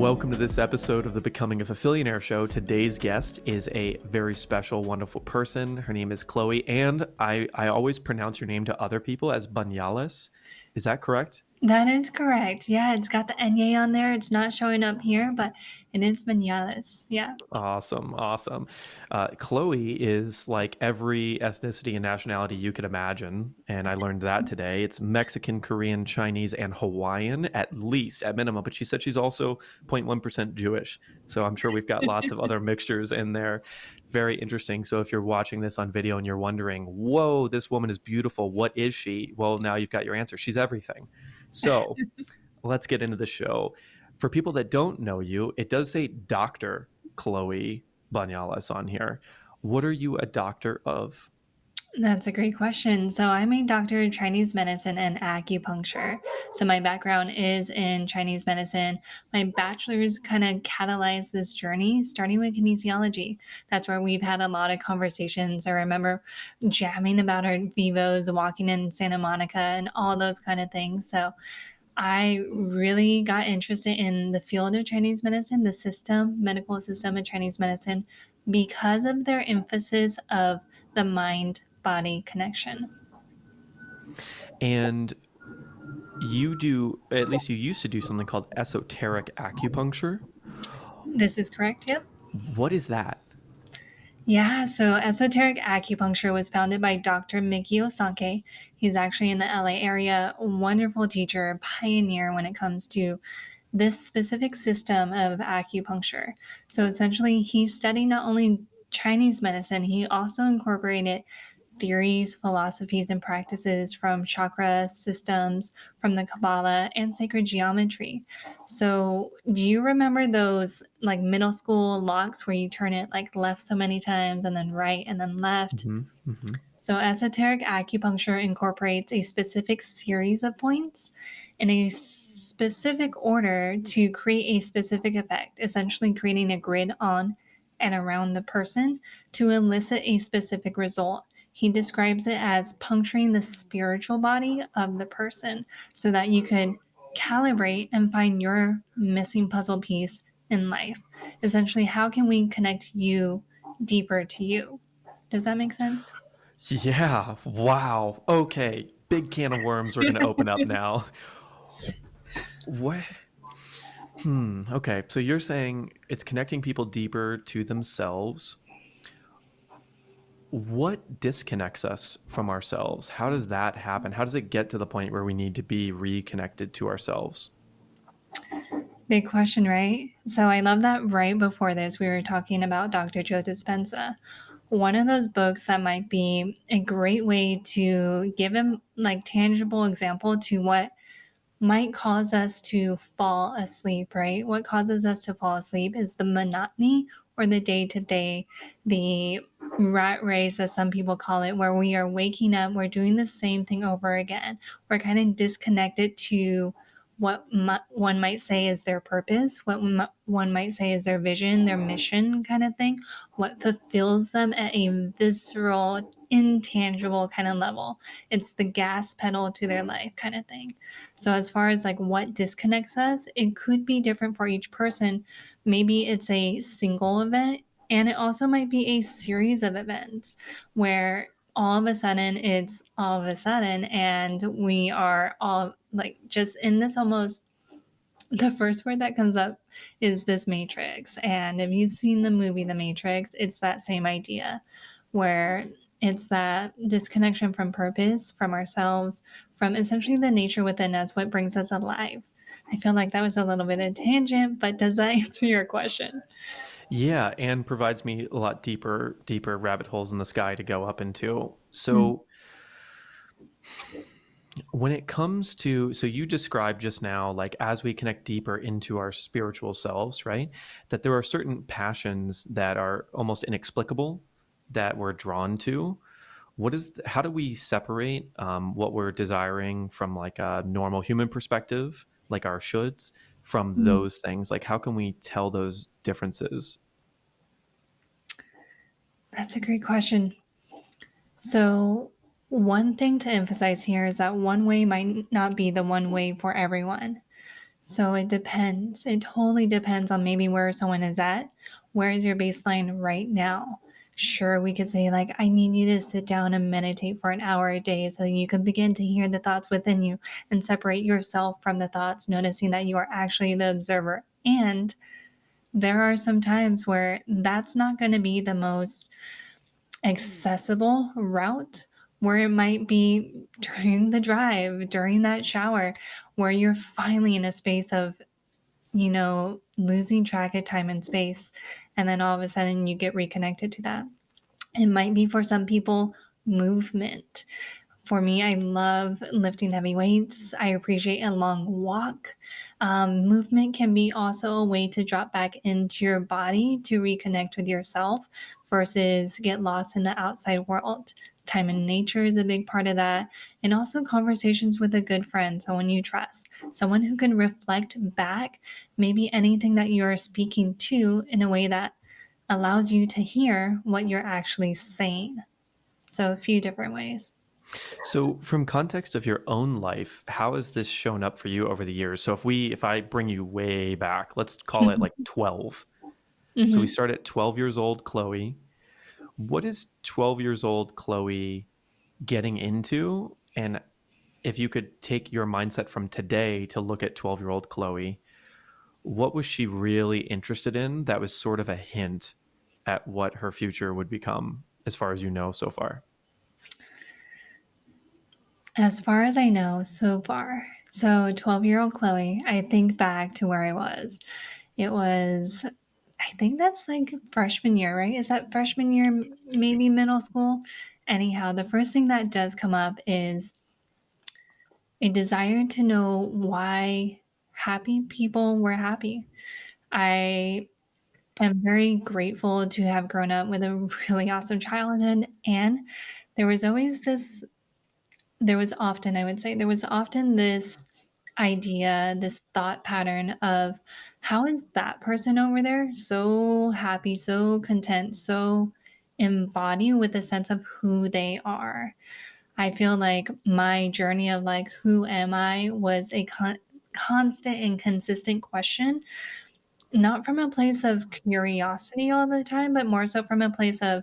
Welcome to this episode of the Becoming a Fillionaire show. Today's guest is a very special, wonderful person. Her name is Chloé, and I always pronounce your name to other people as Bañales. Is that correct? That is correct. Yeah, it's got the Enye on there. It's not showing up here, but it is Bañales. Yeah. Awesome. Chloe is like every ethnicity and nationality you could imagine. And I learned that today. It's Mexican, Korean, Chinese, and Hawaiian, at least, at minimum. But she said she's also 0.1% Jewish. So I'm sure we've got lots of other mixtures in there. Very interesting. So if you're watching this on video and you're wondering, whoa, this woman is beautiful, what is she? Well, now you've got your answer. She's everything. So let's get into the show. For people that don't know you, it does say Dr. Chloé Bañales on here. What are you a doctor of? That's a great question. So I'm a doctor of Chinese medicine and acupuncture. So my background is in Chinese medicine. My bachelor's kind of catalyzed this journey, starting with kinesiology. That's where we've had a lot of conversations. I remember jamming about our vivos, walking in Santa Monica and all those kind of things. So I really got interested in the field of Chinese medicine, the medical system of Chinese medicine, because of their emphasis of the mind-body connection. And you do, at least you used to do something called esoteric acupuncture. This is correct, yep. What is that? Yeah, so esoteric acupuncture was founded by Dr. Miki Osake. He's actually in the LA area, a wonderful teacher, pioneer when it comes to this specific system of acupuncture. So essentially, he studied not only Chinese medicine, he also incorporated theories, philosophies, and practices from chakra systems, from the Kabbalah, and sacred geometry. So, do you remember those like middle school locks where you turn it like left so many times and then right and then left? Mm-hmm. Mm-hmm. So, esoteric acupuncture incorporates a specific series of points in a specific order to create a specific effect, essentially creating a grid on and around the person to elicit a specific result. He describes it as puncturing the spiritual body of the person so that you could calibrate and find your missing puzzle piece in life. Essentially, how can we connect you deeper to you? Does that make sense? Yeah. Wow. Okay. Big can of worms we're going to open up now. What? Okay. So you're saying it's connecting people deeper to themselves. What disconnects us from ourselves? How does that happen? How does it get to the point where we need to be reconnected to ourselves? Big question, right? So I love that right before this, we were talking about Dr. Joe Dispenza. One of those books that might be a great way to give him like tangible example to what might cause us to fall asleep, right? What causes us to fall asleep is the monotony or the day to day, the rat race, as some people call it, where we are waking up, we're doing the same thing over again. We're kind of disconnected to what one might say is their purpose, what one might say is their vision, their mission kind of thing, what fulfills them at a visceral, intangible kind of level. It's the gas pedal to their life kind of thing. So as far as like what disconnects us, it could be different for each person. Maybe it's a single event, and it also might be a series of events where all of a sudden it's all of a sudden and we are all like just in this almost, the first word that comes up is this matrix. And if you've seen the movie The Matrix, it's that same idea where it's that disconnection from purpose, from ourselves, from essentially the nature within us, what brings us alive. I feel like that was a little bit of a tangent, but does that answer your question? Yeah, and provides me a lot deeper rabbit holes in the sky to go up into. Mm. So when it comes to, so you described just now, like as we connect deeper into our spiritual selves, right? That there are certain passions that are almost inexplicable that we're drawn to. How do we separate what we're desiring from like a normal human perspective, like our shoulds, from Mm. those things? Like, how can we tell those differences? That's a great question. So, one thing to emphasize here is that one way might not be the one way for everyone. So it depends. It totally depends on maybe where someone is at. Where is your baseline right now? Sure, we could say, like, I need you to sit down and meditate for an hour a day so you can begin to hear the thoughts within you and separate yourself from the thoughts, noticing that you are actually the observer. And there are some times where that's not going to be the most accessible route, where it might be during the drive, during that shower, where you're finally in a space of, losing track of time and space. And then all of a sudden you get reconnected to that. It might be for some people movement. For me, I love lifting heavy weights. I appreciate a long walk. Movement can be also a way to drop back into your body to reconnect with yourself versus get lost in the outside world. Time in nature is a big part of that. And also conversations with a good friend, someone you trust, someone who can reflect back maybe anything that you're speaking to in a way that allows you to hear what you're actually saying. So, a few different ways. So, from context of your own life, how has this shown up for you over the years? So, if I bring you way back, let's call it like 12. So we Mhm. start at 12 years old, Chloe. What is 12 years old Chloe getting into? And if you could take your mindset from today to look at 12-year-old Chloe, what was she really interested in that was sort of a hint at what her future would become, as far as you know so far? As far as I know so far, so 12-year-old Chloe, I think back to where I was. It was, I think that's like freshman year, right? Is that freshman year, maybe middle school? Anyhow, the first thing that does come up is a desire to know why happy people were happy. I am very grateful to have grown up with a really awesome childhood. And there was always this, there was often, I would say, there was often this idea, this thought pattern of how is that person over there so happy, so content, so embodied with a sense of who they are. I feel like my journey of like, who am I was a constant and consistent question, not from a place of curiosity all the time, but more so from a place of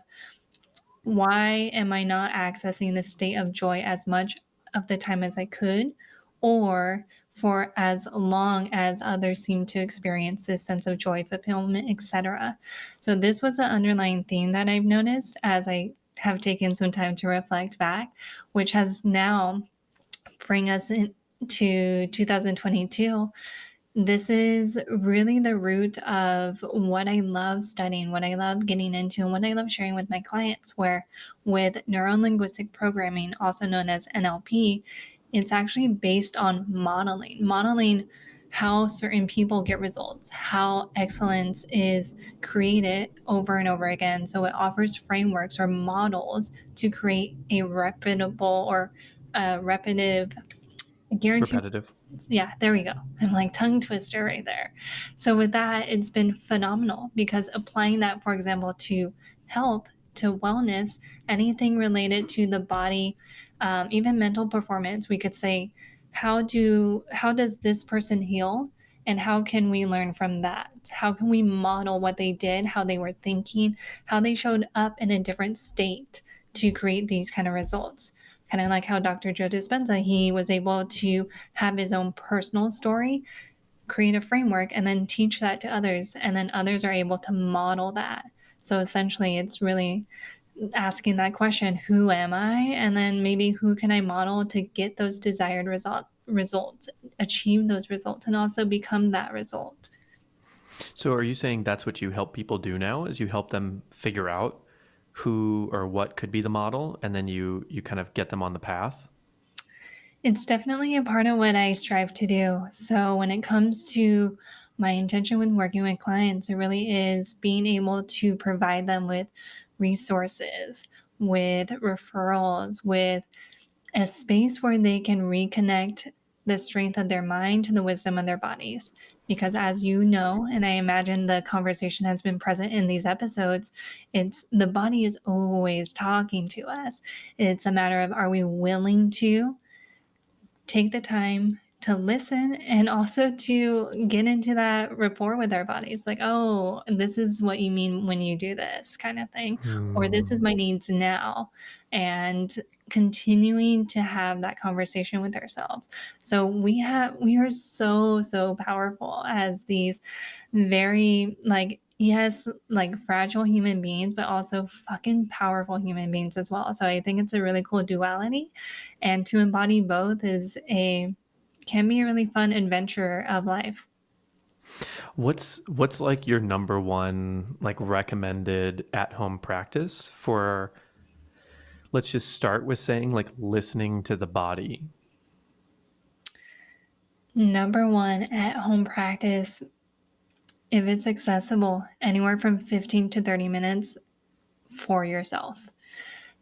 why am I not accessing this state of joy as much of the time as I could, or for as long as others seem to experience this sense of joy, fulfillment, etc. So this was an underlying theme that I've noticed as I have taken some time to reflect back, which has now bring us into 2022. This is really the root of what I love studying, what I love getting into, and what I love sharing with my clients. Where with neuro linguistic programming, also known as NLP, it's actually based on modeling how certain people get results, how excellence is created over and over again. So it offers frameworks or models to create a reputable or repetitive, guaranteed. Repetitive. Yeah, there we go. I'm like tongue twister right there. So with that, it's been phenomenal because applying that, for example, to health, to wellness, anything related to the body, even mental performance, we could say, how does this person heal? And how can we learn from that? How can we model what they did, how they were thinking, how they showed up in a different state to create these kind of results? Kind of like how Dr. Joe Dispenza, he was able to have his own personal story, create a framework, and then teach that to others. And then others are able to model that. So essentially, it's really asking that question, who am I? And then maybe who can I model to get those desired results, achieve those results, and also become that result. So, are you saying that's what you help people do now? Is you help them figure out who or what could be the model, and then you kind of get them on the path? It's definitely a part of what I strive to do. So when it comes to my intention with working with clients, it really is being able to provide them with resources, with referrals, with a space where they can reconnect the strength of their mind to the wisdom of their bodies. Because as you know, and I imagine the conversation has been present in these episodes, it's the body is always talking to us. It's a matter of, are we willing to take the time to listen and also to get into that rapport with our bodies. Like, oh, this is what you mean when you do this kind of thing, or this is Mm. my needs now. And continuing to have that conversation with ourselves. So we are so powerful as these very like yes, like fragile human beings, but also fucking powerful human beings as well. So I think it's a really cool duality. And to embody both is a can be a really fun adventure of life. What's like your number one like recommended at home practice for, let's just start with saying like listening to the body. Number one at home practice, if it's accessible, anywhere from 15 to 30 minutes for yourself.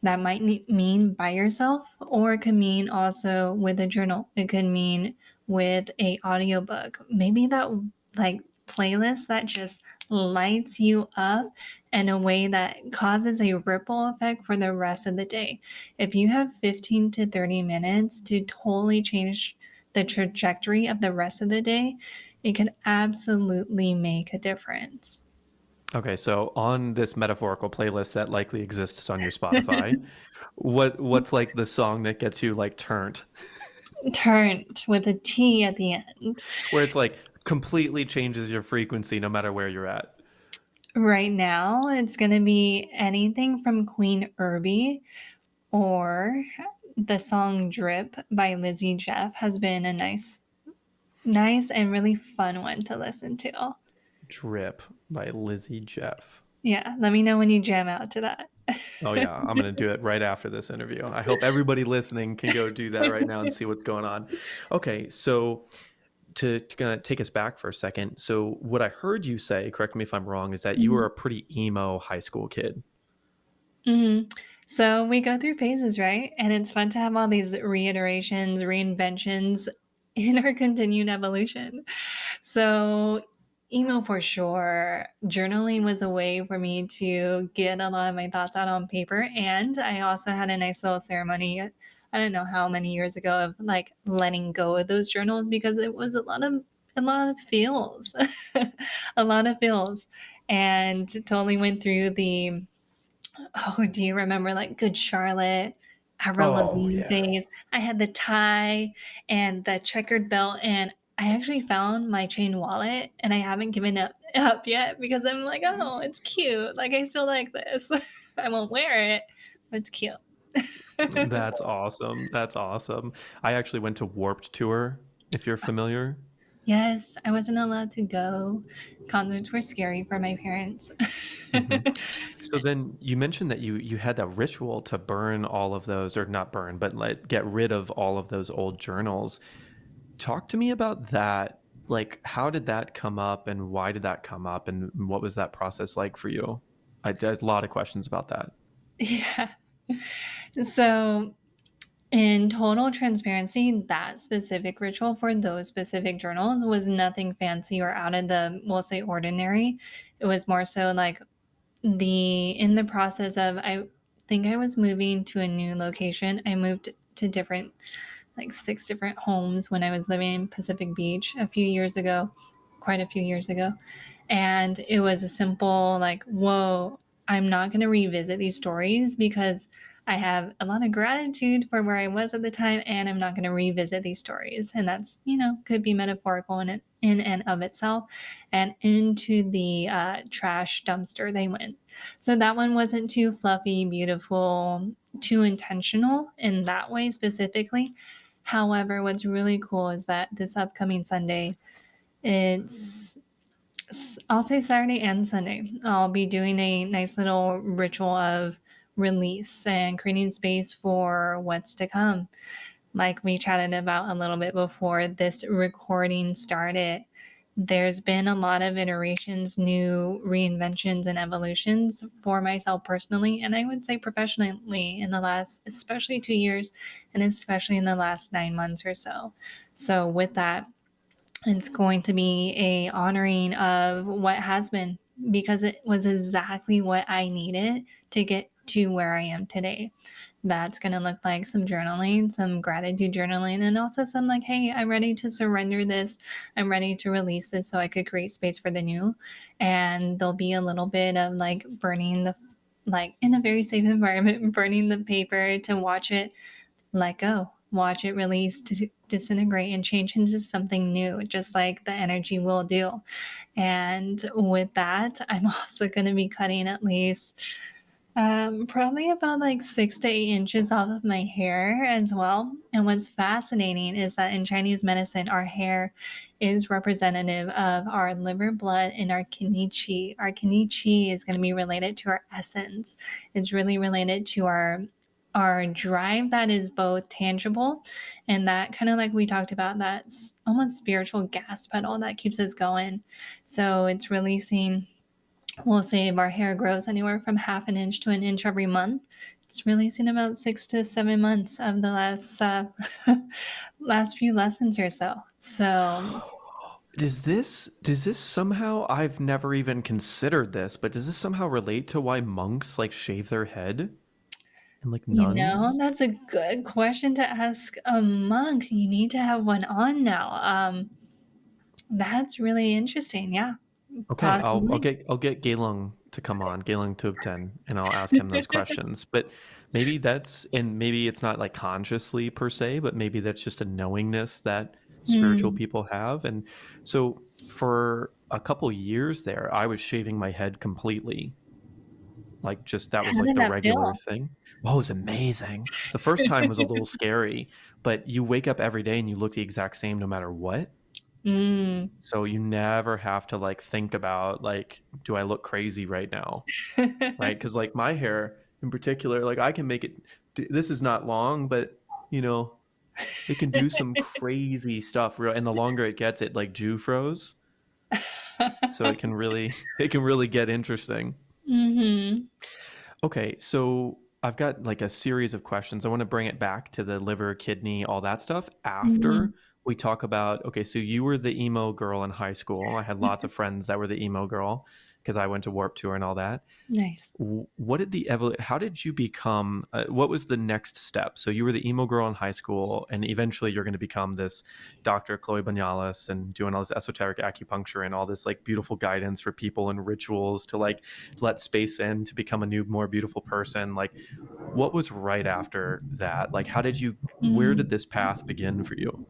That might mean by yourself, or it could mean also with a journal. It could mean with a audiobook. Maybe that like playlist that just lights you up in a way that causes a ripple effect for the rest of the day. If you have 15 to 30 minutes to totally change the trajectory of the rest of the day, it can absolutely make a difference. Okay, so on this metaphorical playlist that likely exists on your Spotify, what's like the song that gets you like turned, Turned with a T at the end. where it's like completely changes your frequency no matter where you're at? Right now, it's going to be anything from Queen Irby or the song Drip by Lizzie Jeff has been a nice and really fun one to listen to. Drip by Lizzie Jeff. Yeah, let me know when you jam out to that. Oh yeah, I'm gonna do it right after this interview. I hope everybody listening can go do that right now and see what's going on. Okay, so to kind of take us back for a second. So what I heard you say, correct me if I'm wrong, is that you were Mhm. a pretty emo high school kid. Mhm. So we go through phases, right? And it's fun to have all these reiterations, reinventions in our continued evolution. So, email for sure. Journaling was a way for me to get a lot of my thoughts out on paper. And I also had a nice little ceremony. I don't know how many years ago of like letting go of those journals because it was a lot of feels, a lot of feels, and totally went through the oh, do you remember like Good Charlotte, Avril Oh Lavigne yeah. phase? I had the tie and the checkered belt, and I actually found my chain wallet, and I haven't given up yet because I'm like, oh, it's cute. Like I still like this. I won't wear it, but it's cute. That's awesome. That's awesome. I actually went to Warped Tour, if you're familiar. Yes, I wasn't allowed to go. Concerts were scary for my parents. Hmm. So then you mentioned that you had a ritual to burn all of those, or not burn, but like get rid of all of those old journals. Talk to me about that. Like, how did that come up, and why did that come up, and what was that process like for you? I did a lot of questions about that. Yeah. So in total transparency, that specific ritual for those specific journals was nothing fancy or out of the, we'll say, ordinary. It was more so like in the process of, I think I was moving to a new location. I moved to different, like 6 different homes when I was living in Pacific Beach a few years ago, quite a few years ago. And it was a simple, like, whoa, I'm not going to revisit these stories because I have a lot of gratitude for where I was at the time, and I'm not going to revisit these stories. And that's, could be metaphorical in and of itself. And into the trash dumpster they went. So that one wasn't too fluffy, beautiful, too intentional in that way specifically. However, what's really cool is that this upcoming Sunday, it's I'll say Saturday and Sunday. I'll be doing a nice little ritual of release and creating space for what's to come. Like we chatted about a little bit before this recording started, there's been a lot of iterations, new reinventions, and evolutions for myself personally, and I would say professionally in the last, especially 2 years, and especially in the last 9 months or so. So, with that, it's going to be a honoring of what has been because it was exactly what I needed to get to where I am today. that's going to look like some journaling, some gratitude journaling, and also some like, hey, I'm ready to surrender this. I'm ready to release this so I could create space for the new. And there'll be a little bit of like burning the, like in a very safe environment, burning the paper to watch it let go, watch it release, disintegrate, and change into something new, just like the energy will do. And with that, I'm also going to be cutting at least probably about like 6 to 8 inches off of my hair as well. And what's fascinating is that in Chinese medicine, our hair is representative of our liver blood and our kidney chi. Our kidney chi is going to be related to our essence. It's really related to our drive that is both tangible and that kind of like we talked about, that almost spiritual gas pedal that keeps us going. So it's releasing, we'll say if our hair grows anywhere from half an inch to an inch every month, it's releasing about 6 to 7 months of the last last few lessons or so. So Does this somehow, I've never even considered this, but does this somehow relate to why monks like shave their head and like nuns? that's a good question to ask a monk. You need to have one on now. That's really interesting. Yeah, Okay, I'll possibly. get Gaelung to come on, Gaelung Tube 10, and I'll ask him those questions. But maybe that's, and maybe it's not like consciously per se, but maybe that's just a knowingness that spiritual Hmm. people have. And so for a couple years there, I was shaving my head completely. Like just that was How like did the that regular feel? thing. Oh, it was amazing. The first time was a little scary, but you wake up every day and you look the exact same no matter what. Mm. So you never have to like think about like, do I look crazy right now? Right? Because like my hair in particular, like I can make it. This is not long, but you know, it can do some crazy stuff. Real, and the longer it gets, it like Jew froze. So it can really, it can really get interesting. Hmm. Okay, so I've got like a series of questions. I want to bring it back to the liver, kidney, all that stuff Hmm. after we talk about, okay, so you were the emo girl in high school. I had lots of friends that were the emo girl because I went to Warp Tour and all that. Nice. What did the how did you become, what was the next step? So you were the emo girl in high school and eventually you're going to become this Dr. Chloé Bañales and doing all this esoteric acupuncture and all this like beautiful guidance for people and rituals to like let space in to become a new, more beautiful person. Like what was right after that? Like how did you, where did Mm. this path begin for you?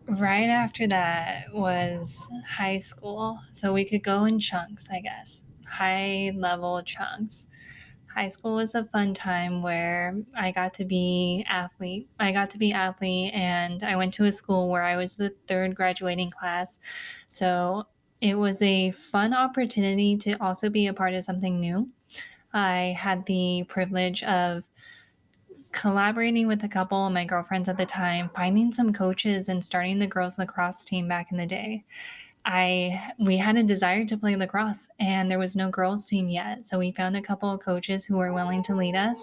Right after that was high school. So we could go in chunks, I guess. High level chunks. High school was a fun time where I got to be athlete. I got to be athlete and I went to a school where I was the third graduating class. So it was a fun opportunity to also be a part of something new. I had the privilege of collaborating with a couple of my girlfriends at the time, finding some coaches and starting the girls lacrosse team back in the day. I we had a desire to play lacrosse and there was no girls team yet. So we found a couple of coaches who were willing to lead us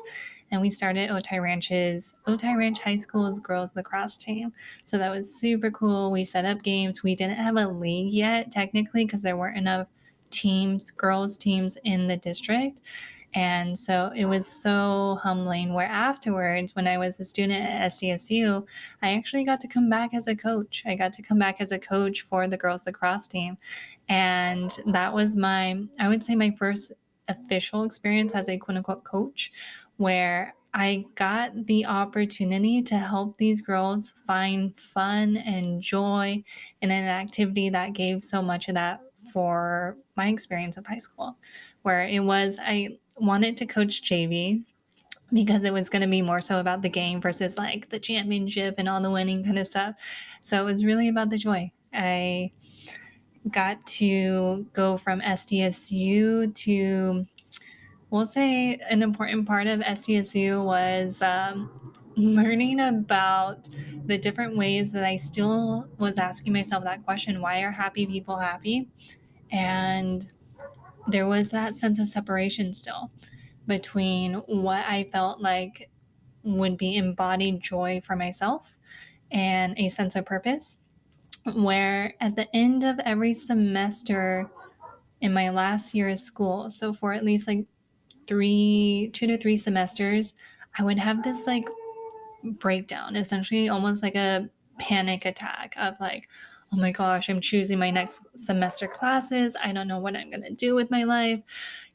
and we started Otay Ranch High School's girls lacrosse team. So that was super cool. We set up games. We didn't have a league yet technically because there weren't enough teams, girls teams in the district. And so it was so humbling. Where afterwards, when I was a student at SDSU, I actually got to come back as a coach. I got to come back as a coach for the girls lacrosse team. And that was I would say, my first official experience as a quote unquote coach, where I got the opportunity to help these girls find fun and joy in an activity that gave so much of that for my experience of high school, where I wanted to coach JV because it was going to be more so about the game versus like the championship and all the winning kind of stuff. So it was really about the joy. I got to go from SDSU to, we'll say, an important part of SDSU was learning about the different ways that I still was asking myself that question, why are happy people happy? And there was that sense of separation still between what I felt like would be embodied joy for myself and a sense of purpose. Where at the end of every semester in my last year of school, so for at least like 2 to 3 semesters, I would have this like breakdown, essentially almost like a panic attack of like, oh my gosh, I'm choosing my next semester classes. I don't know what I'm going to do with my life.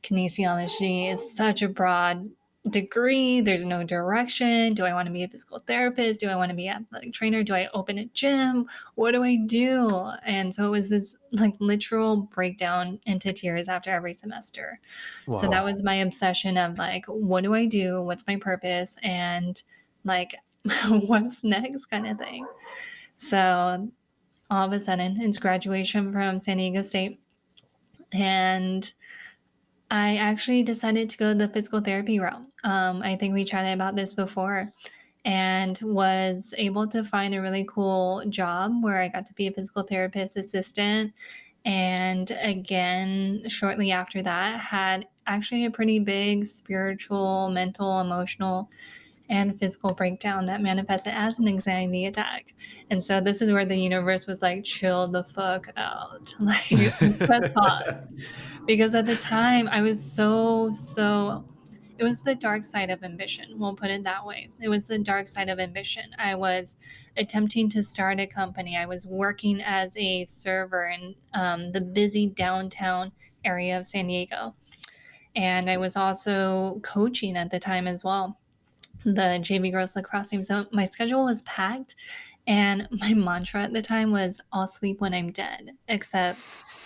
Kinesiology is such a broad degree. There's no direction. Do I want to be a physical therapist? Do I want to be an athletic trainer? Do I open a gym? What do I do? And so it was this like literal breakdown into tears after every semester. So that Whoa. was my obsession of like, what do I do? What's my purpose? And like, what's next kind of thing. So all of a sudden, it's graduation from San Diego State. And I actually decided to go the physical therapy route. I think we chatted about this before, and was able to find a really cool job where I got to be a physical therapist assistant. And again, shortly after that, had actually a pretty big spiritual, mental, emotional, and physical breakdown that manifested as an anxiety attack. And so this is where the universe was like, chill the fuck out. Like, let's press pause. Because at the time, I was so, it was the dark side of ambition. We'll put it that way. It was the dark side of ambition. I was attempting to start a company. I was working as a server in the busy downtown area of San Diego. And I was also coaching at the time as well, the JV girls lacrosse team. So my schedule was packed, and my mantra at the time was, I'll sleep when I'm dead. Except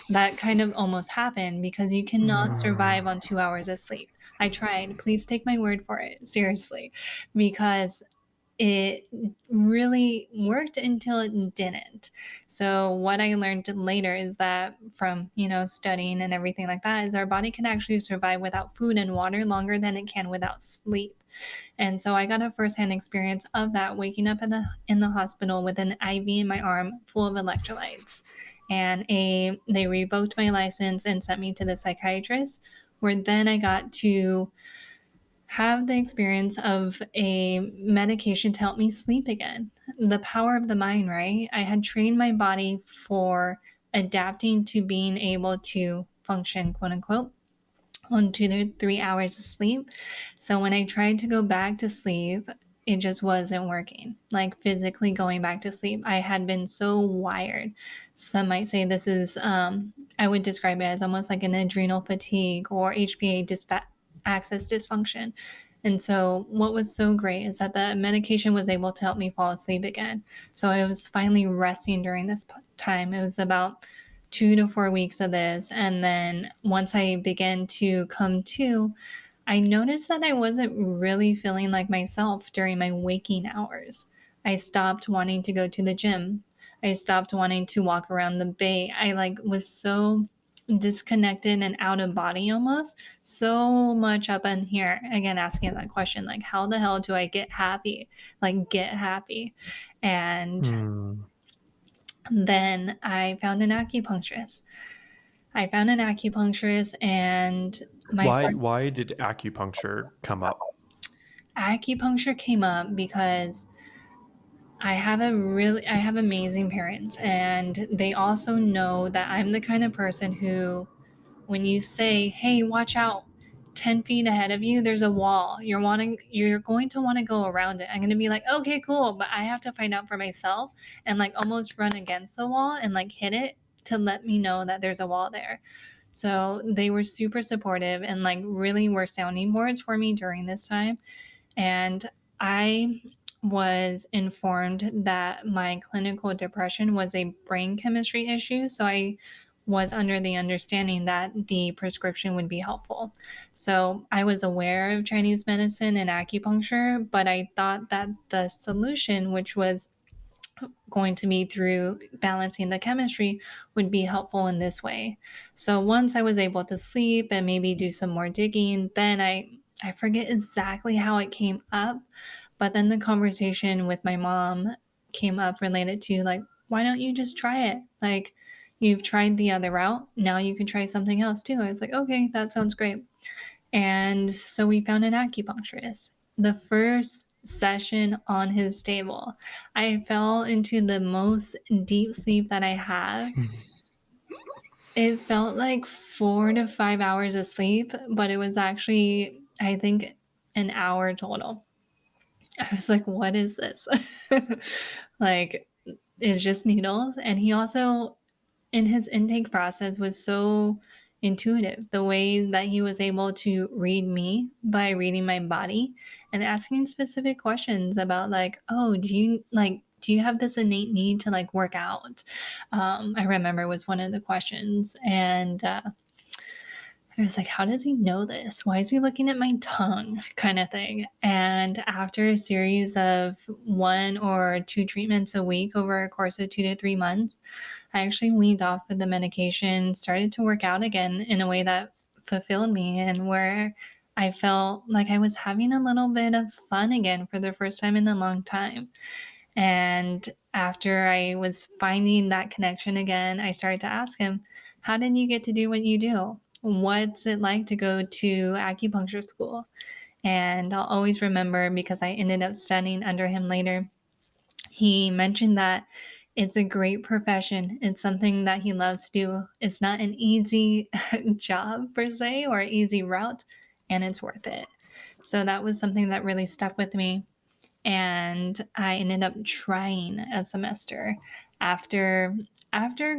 that kind of almost happened because you cannot survive on 2 hours of sleep. I tried. Please take my word for it. Seriously. Because it really worked until it didn't. So what I learned later is that from, studying and everything like that, is our body can actually survive without food and water longer than it can without sleep. And so I got a firsthand experience of that, waking up in the hospital with an IV in my arm full of electrolytes. And they revoked my license and sent me to the psychiatrist, where then I got to have the experience of a medication to help me sleep again. The power of the mind, right? I had trained my body for adapting to being able to function, quote unquote, on 2 to 3 hours of sleep. So when I tried to go back to sleep, it just wasn't working. Like physically going back to sleep, I had been so wired. Some might say this is, I would describe it as almost like an adrenal fatigue or HPA axis dysfunction. And so what was so great is that the medication was able to help me fall asleep again. So I was finally resting during this time. It was about 2 to 4 weeks of this. And then once I began to come to, I noticed that I wasn't really feeling like myself during my waking hours. I stopped wanting to go to the gym. I stopped wanting to walk around the bay. I like was so disconnected and out of body almost. So much up in here. Again, asking that question, like, how the hell do I get happy? Like, get happy. And Hmm. then I found an acupuncturist. And my Why did acupuncture come up? acupuncture came up because I have amazing parents, and they also know that I'm the kind of person who, when you say, hey, watch out, 10 feet ahead of you, there's a wall. You're going to want to go around it. I'm going to be like, okay, cool. But I have to find out for myself and like almost run against the wall and like hit it to let me know that there's a wall there. So they were super supportive and like really were sounding boards for me during this time. And I was informed that my clinical depression was a brain chemistry issue. So I was under the understanding that the prescription would be helpful. So I was aware of Chinese medicine and acupuncture, but I thought that the solution, which was going to be through balancing the chemistry, would be helpful in this way. So once I was able to sleep and maybe do some more digging, then I forget exactly how it came up, but then the conversation with my mom came up related to like, why don't you just try it? Like, you've tried the other route, now you can try something else too. I was like, okay, that sounds great. And so we found an acupuncturist. The first session on his table, I fell into the most deep sleep that I have. It felt like 4 to 5 hours of sleep, but it was actually, I think, an hour total. I was like, "What is this?" Like, it's just needles, and he also in his intake process was so intuitive. The way that he was able to read me by reading my body and asking specific questions about like, oh, do you have this innate need to like work out? I remember was one of the questions, and I was like, how does he know this? Why is he looking at my tongue? Kind of thing. And after a series of 1 or 2 treatments a week over a course of 2 to 3 months, I actually weaned off of the medication, started to work out again in a way that fulfilled me and where I felt like I was having a little bit of fun again for the first time in a long time. And after I was finding that connection again, I started to ask him, how did you get to do what you do? What's it like to go to acupuncture school? And I'll always remember because I ended up studying under him later. He mentioned that it's a great profession. It's something that he loves to do. It's not an easy job per se or easy route, and it's worth it. So that was something that really stuck with me, and I ended up trying a semester after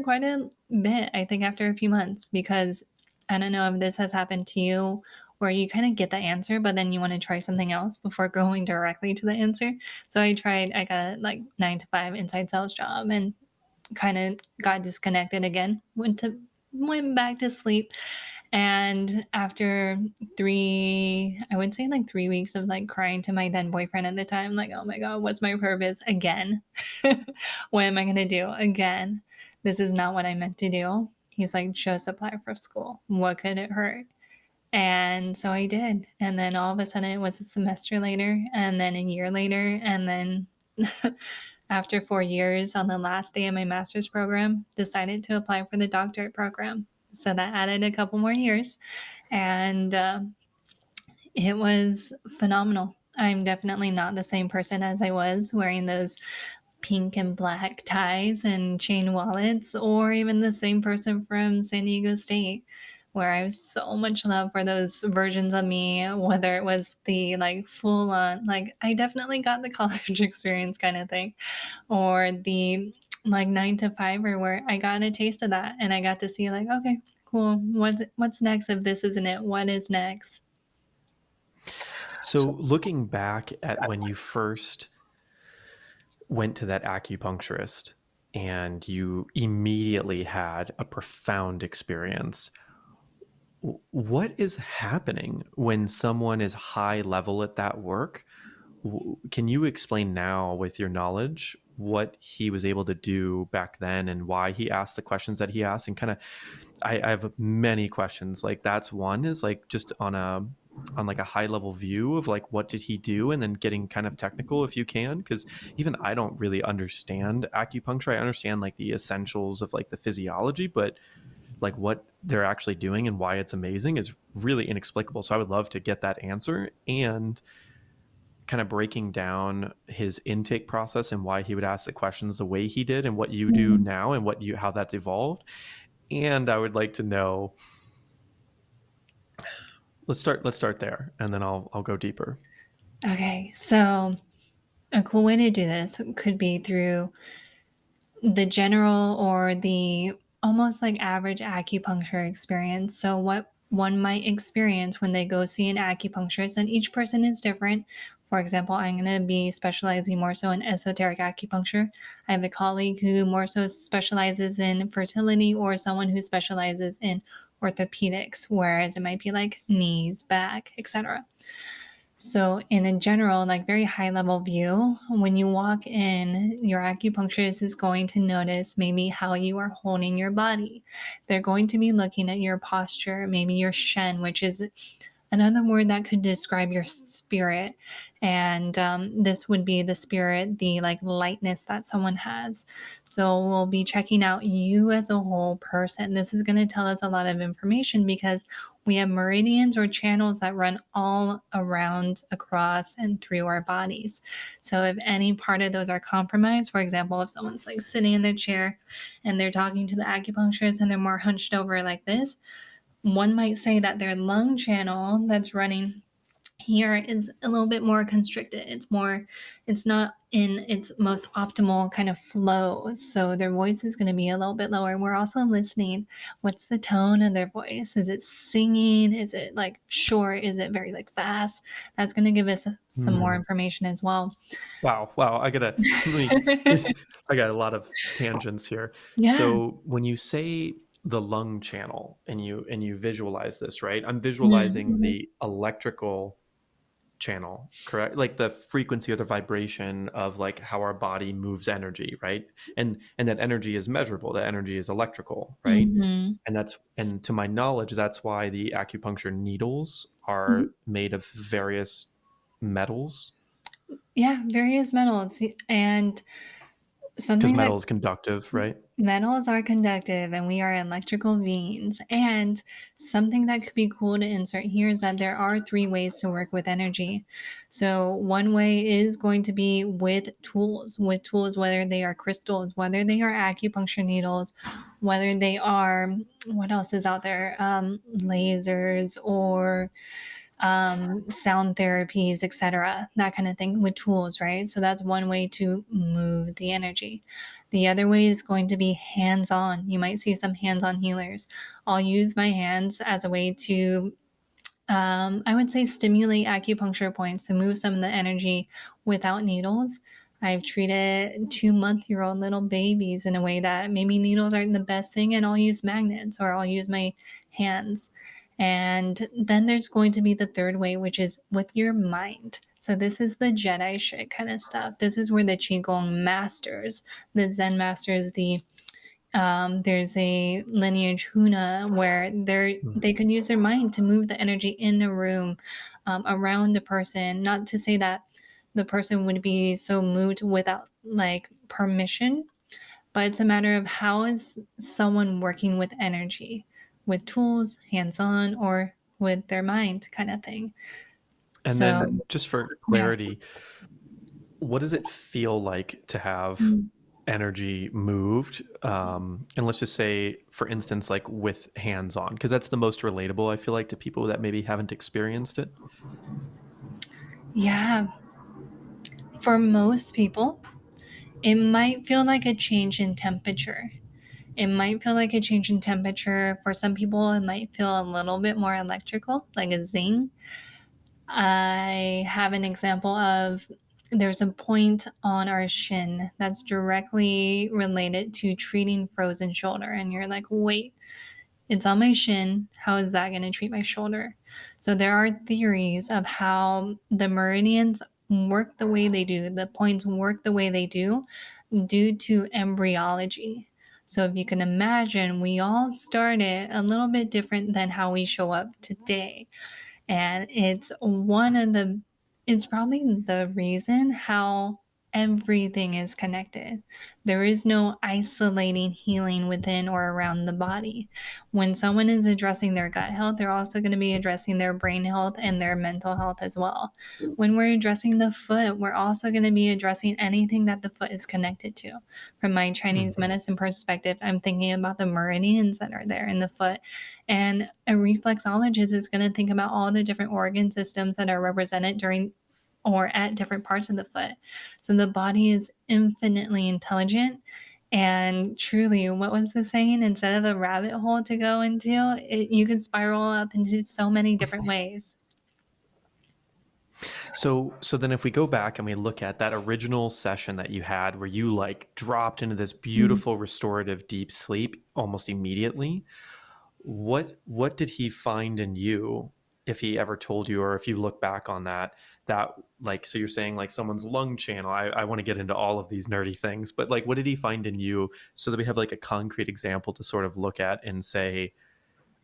quite a bit. I think after a few months, because I don't know if this has happened to you where you kind of get the answer, but then you want to try something else before going directly to the answer. So I got a like 9 to 5 inside sales job and kind of got disconnected again, went back to sleep. And after I would say like 3 weeks of like crying to my then boyfriend at the time, like, oh my God, what's my purpose again? What am I going to do again? This is not what I meant to do. He's like, just apply for school. What could it hurt? And so I did. And then all of a sudden it was a semester later, and then a year later. And then after 4 years, on the last day of my master's program, decided to apply for the doctorate program. So that added a couple more years. And it was phenomenal. I'm definitely not the same person as I was wearing those pink and black ties and chain wallets, or even the same person from San Diego State, where I have so much love for those versions of me, whether it was the like full on, like I definitely got the college experience kind of thing, or the like 9 to 5 where I got a taste of that and I got to see like, okay, cool. What's next if this isn't it? What is next? So, looking back at when you first went to that acupuncturist and you immediately had a profound experience, what is happening when someone is high level at that work? Can you explain now, with your knowledge, what he was able to do back then and why he asked the questions that he asked? And kind of, I have many questions. Like that's one is like just on like a high level view of like what did he do, and then getting kind of technical if you can, because even I don't really understand acupuncture. I understand like the essentials of like the physiology, but like what they're actually doing and why it's amazing is really inexplicable. So I would love to get that answer, and kind of breaking down his intake process and why he would ask the questions the way he did and what you do now and how that's evolved. And I would like to know, let's start there, and then I'll go deeper. Okay, so a cool way to do this could be through the general or the almost like average acupuncture experience. So, what one might experience when they go see an acupuncturist, and each person is different. For example, I'm going to be specializing more so in esoteric acupuncture. I have a colleague who more so specializes in fertility, or someone who specializes in orthopedics, whereas it might be like knees, back, etc. So, in a general, like very high level view, when you walk in, your acupuncturist is going to notice maybe how you are holding your body. They're going to be looking at your posture, maybe your shen, which is another word that could describe your spirit. And this would be the spirit, the like lightness that someone has. So we'll be checking out you as a whole person. This is going to tell us a lot of information because we have meridians or channels that run all around, across, and through our bodies. So if any part of those are compromised, for example, if someone's like sitting in their chair and they're talking to the acupuncturist and they're more hunched over like this, one might say that their lung channel that's running here is a little bit more constricted. It's not in its most optimal kind of flow. So their voice is going to be a little bit lower. We're also listening. What's the tone of their voice? Is it singing? Is it like short? Is it very like fast? That's going to give us some more Mm. information as well. Wow. I gotta let me. I got a lot of tangents here. Yeah. So when you say the lung channel and you visualize this, right? I'm visualizing Mm-hmm. the electrical channel, correct? Like the frequency or the vibration of like how our body moves energy, right? And that energy is measurable. That energy is electrical, right? Mm-hmm. And to my knowledge, that's why the acupuncture needles are made of various metals, Yeah, various metals. And because something that metal is conductive, right? metals are conductive and we are electrical beings. And something that could be cool to insert here is that there are three ways to work with energy. So, one way is going to be with tools, whether they are crystals, whether they are acupuncture needles, whether they are, what else is out there? Lasers or sound therapies, etc., that kind of thing with tools, right? So that's one way to move the energy. The other way is going to be hands on. You might see some hands on healers. I'll use my hands as a way to, I would say, stimulate acupuncture points to move some of the energy without needles. I've treated 2-month-old little babies in a way that maybe needles aren't the best thing, and I'll use magnets or I'll use my hands. And then there's going to be the third way, which is with your mind. So this is the Jedi shit kind of stuff. This is where the Qigong masters, the Zen masters, there's a lineage Huna where Mm. they can use their mind to move the energy in a room, around the person. Not to say that the person would be so moved without like permission, but it's a matter of how is someone working with energy, with tools, hands on, or with their mind, kind of thing. And So then just for yeah. clarity, what does it feel like to have energy moved? And let's just say, for instance, like with hands on, because that's the most relatable, I feel like, to people that maybe haven't experienced it. Yeah, for most people, it might feel like a change in temperature. It might feel like a change in temperature. For some people, it might feel a little bit more electrical, like a zing. I have an example of there's a point on our shin that's directly related to treating frozen shoulder. And you're like, wait, it's on my shin. How is that going to treat my shoulder? So there are theories of how the meridians work the way they do, the points work the way they do due to embryology. So if you can imagine, we all started a little bit different than how we show up today. And it's probably the reason how everything is connected. There is no isolating healing within or around the body. When someone is addressing their gut health, they're also going to be addressing their brain health and their mental health as well. When we're addressing the foot, we're also going to be addressing anything that the foot is connected to. From my Chinese Mhm. medicine perspective, I'm thinking about the meridians that are there in the foot, and a reflexologist is going to think about all the different organ systems that are represented during or at different parts of the foot. So the body is infinitely intelligent. And truly, what was the saying? Instead of a rabbit hole to go into, you can spiral up into so many different ways. So then if we go back and we look at that original session that you had where you like dropped into this Mm. beautiful restorative deep sleep almost immediately, what did he find in you, if he ever told you, or if you look back on that like, so you're saying like someone's lung channel, I want to get into all of these nerdy things, but like what did he find in you so that we have like a concrete example to sort of look at and say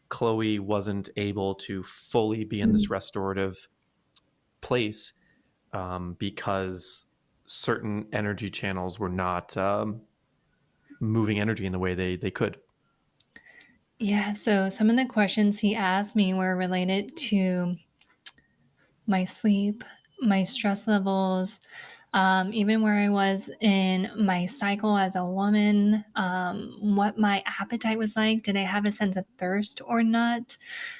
Chloe wasn't able to fully be in this restorative place, because certain energy channels were not moving energy in the way they could. Yeah, so some of the questions he asked me were related to my sleep, my stress levels, even where I was in my cycle as a woman, what my appetite was like. Did I have a sense of thirst or not?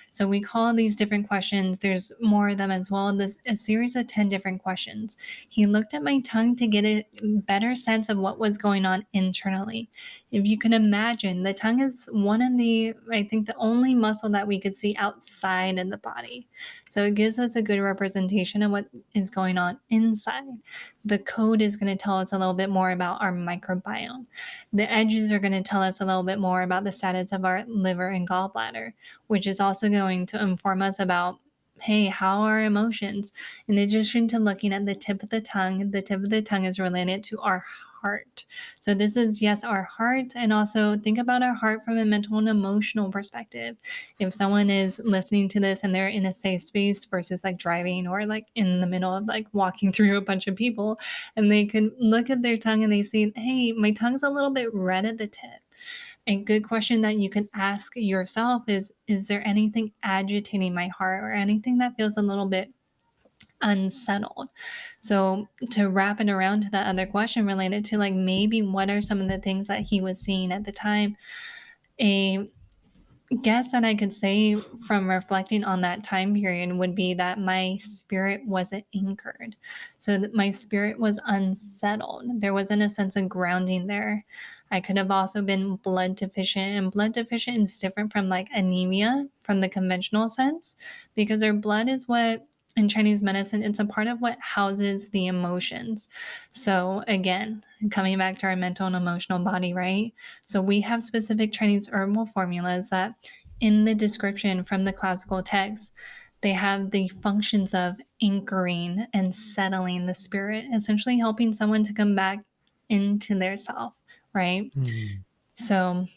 So we call these different questions. There's more of them as well. This a series of 10 different questions. He looked at my tongue to get a better sense of what was going on internally. If you can imagine, the tongue is one of the, I think, the only muscle that we could see outside of the body. So it gives us a good representation of what is going on inside. The code is going to tell us a little bit more about our microbiome. The edges are going to tell us a little bit more about the status of our liver and gallbladder, which is also going to inform us about, hey, how are emotions? In addition to looking at the tip of the tongue is related to our heart. So this is, yes, our heart, and also think about our heart from a mental and emotional perspective. If someone is listening to this and they're in a safe space versus like driving or like in the middle of like walking through a bunch of people, and they can look at their tongue and they see, hey, my tongue's a little bit red at the tip. A good question that you can ask yourself is there anything agitating my heart or anything that feels a little bit unsettled? So to wrap it around to that other question related to like maybe what are some of the things that he was seeing at the time, a guess that I could say from reflecting on that time period would be that my spirit wasn't anchored. So that my spirit was unsettled. There wasn't a sense of grounding there. I could have also been blood deficient, and blood deficient is different from like anemia from the conventional sense, because our blood is what, in Chinese medicine, it's a part of what houses the emotions. So again, coming back to our mental and emotional body, right? So we have specific Chinese herbal formulas that in the description from the classical text, they have the functions of anchoring and settling the spirit, essentially helping someone to come back into their self, right? Hmm. So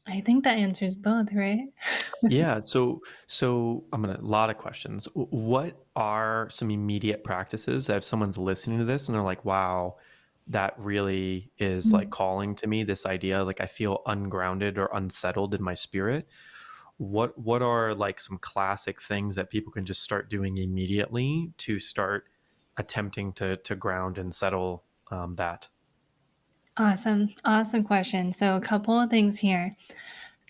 I think that answers both, right? Yeah, so I'm gonna a lot of questions. What are some immediate practices that if someone's listening to this and they're like, "Wow, that really is like calling to me, this idea, like I feel ungrounded or unsettled in my spirit." What are like some classic things that people can just start doing immediately to start attempting to ground and settle that? Awesome. Awesome question. So, a couple of things here.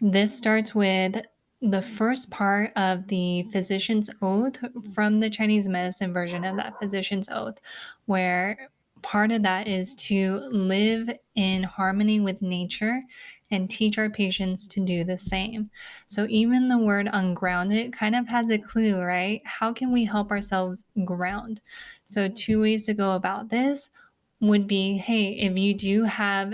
This starts with the first part of the physician's oath from the Chinese medicine version of that physician's oath, where part of that is to live in harmony with nature and teach our patients to do the same. So even the word ungrounded kind of has a clue, right? How can we help ourselves ground? So, two ways to go about this would be, hey, if you do have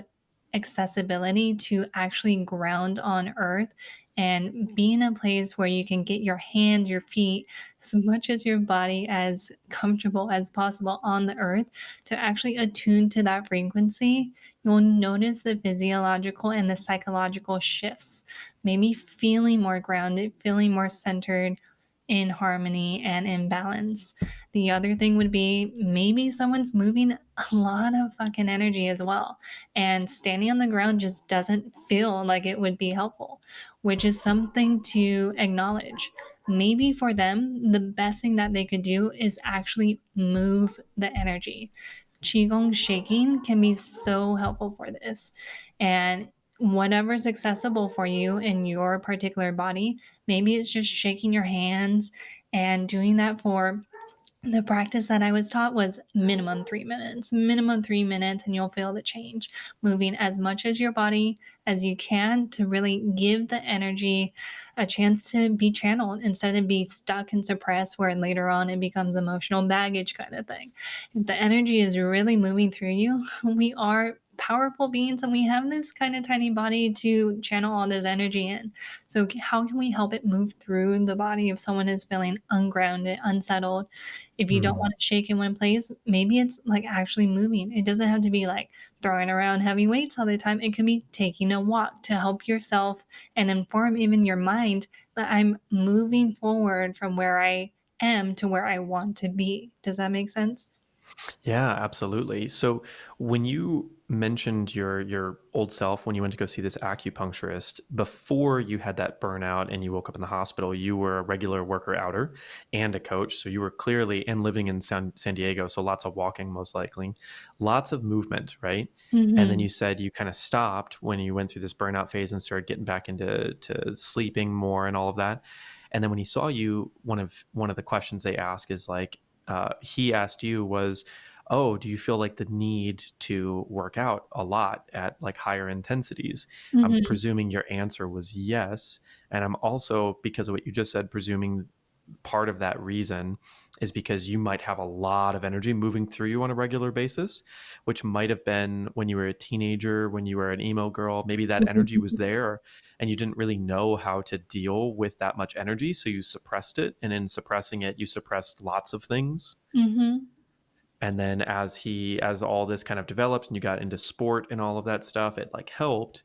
accessibility to actually ground on earth and be in a place where you can get your hands, your feet, as much as your body as comfortable as possible on the earth to actually attune to that frequency, you'll notice the physiological and the psychological shifts. Maybe feeling more grounded, feeling more centered, in harmony and in balance. The other thing would be maybe someone's moving a lot of fucking energy as well. And standing on the ground just doesn't feel like it would be helpful, which is something to acknowledge. Maybe for them, the best thing that they could do is actually move the energy. Qigong shaking can be so helpful for this. And whatever's accessible for you in your particular body, maybe it's just shaking your hands and doing that for the practice that I was taught was minimum 3 minutes, and you'll feel the change. Moving as much as your body as you can to really give the energy a chance to be channeled instead of be stuck and suppressed, where later on it becomes emotional baggage kind of thing. If the energy is really moving through you, we are powerful beings and we have this kind of tiny body to channel all this energy in. So, how can we help it move through the body if someone is feeling ungrounded, unsettled? If you don't Hmm. want to shake in one place, maybe it's like actually moving. It doesn't have to be like throwing around heavy weights all the time. It could be taking a walk to help yourself and inform even your mind that I'm moving forward from where I am to where I want to be. Does that make sense? Yeah, absolutely. So when you mentioned your old self when you went to go see this acupuncturist, before you had that burnout and you woke up in the hospital, you were a regular worker outer and a coach. So you were clearly and living in San Diego, so lots of walking most likely, lots of movement, right? And then Mm-hmm. you said you kind of stopped when you went through this burnout phase and started getting back into sleeping more and all of that. And then when he saw you, one of the questions they ask is like, he asked you was, oh, do you feel like the need to work out a lot at like higher intensities? I'm Mm-hmm. presuming your answer was yes. And I'm also, because of what you just said, presuming part of that reason is because you might have a lot of energy moving through you on a regular basis, which might have been when you were a teenager, when you were an emo girl. Maybe that energy was there and you didn't really know how to deal with that much energy. So you suppressed it. And in suppressing it, you suppressed lots of things. Mm-hmm. And then as all this kind of developed and you got into sport and all of that stuff, it like helped,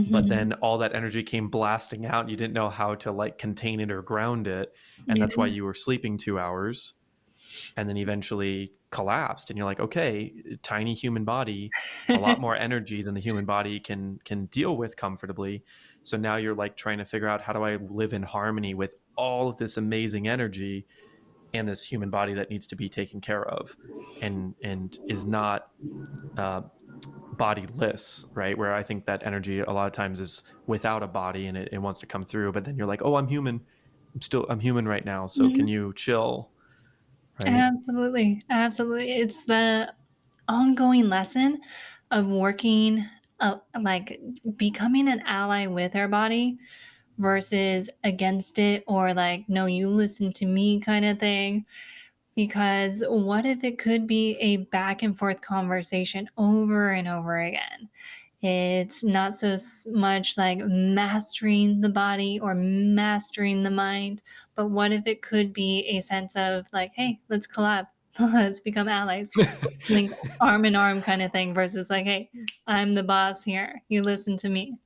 but Mm-hmm. then all that energy came blasting out and you didn't know how to like contain it or ground it, and that's why Yeah. you were sleeping 2 hours and then eventually collapsed, and you're like, okay, tiny human body, a lot more energy than the human body can deal with comfortably. So now you're like trying to figure out, how do I live in harmony with all of this amazing energy and this human body that needs to be taken care of and is not uh, bodiless, right? Where I think that energy a lot of times is without a body and it wants to come through, but then you're like, oh, I'm human. I'm human right now. So can Mhm. you chill, right? Absolutely. Absolutely. It's the ongoing lesson of working, like becoming an ally with our body versus against it, or like, no, you listen to me kind of thing. Because what if it could be a back and forth conversation over and over again? It's not so much like mastering the body or mastering the mind, but what if it could be a sense of like, hey, let's collab, let's become allies, link arm in arm kind of thing, versus like, hey, I'm the boss here, you listen to me.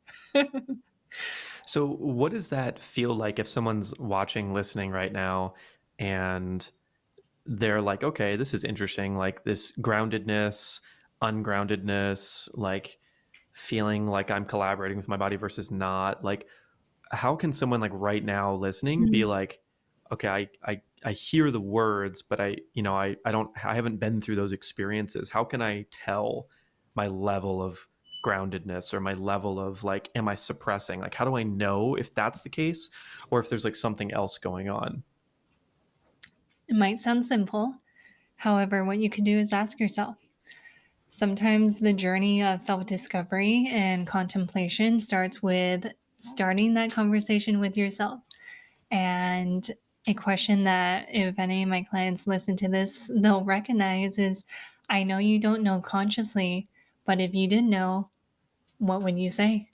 So what does that feel like if someone's watching, listening right now, and they're like, okay, this is interesting, like this groundedness, ungroundedness, like feeling like I'm collaborating with my body versus not, like how can someone like right now listening be Mhm. like, okay, I hear the words, but I haven't been through those experiences. How can I tell my level of groundedness or my level of like, am I suppressing? Like, how do I know if that's the case or if there's like something else going on? It might sound simple. However, what you can do is ask yourself. Sometimes the journey of self discovery and contemplation starts with starting that conversation with yourself. And a question that, if any of my clients listen to this, they'll recognize is, I know you don't know consciously, but if you did know, what would you say?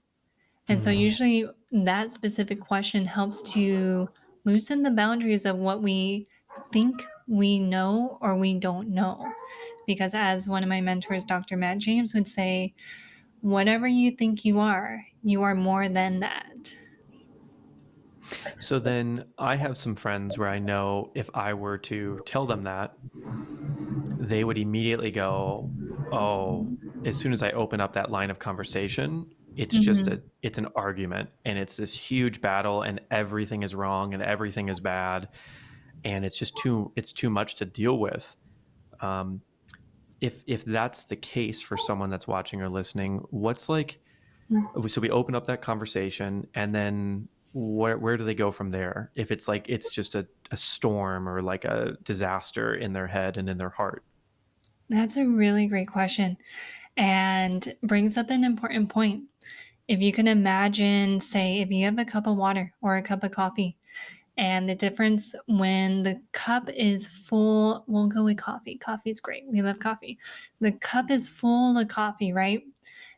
And so, Mm. usually, that specific question helps to loosen the boundaries of what we think we know or we don't know. Because, as one of my mentors, Dr. Matt James, would say, whatever you think you are more than that. So then I have some friends where I know if I were to tell them that, they would immediately go, "Oh, as soon as I open up that line of conversation, Mhm. it's an argument and it's this huge battle and everything is wrong and everything is bad and it's too much to deal with." Um, if that's the case for someone that's watching or listening, what's like, so we open up that conversation and then where do they go from there? If it's like it's just a storm or like a disaster in their head and in their heart. That's a really great question and brings up an important point. If you can imagine, say, if you have a cup of water or a cup of coffee, and the difference when the cup is full, we'll go with coffee. Coffee is great. We love coffee. The cup is full of coffee, right?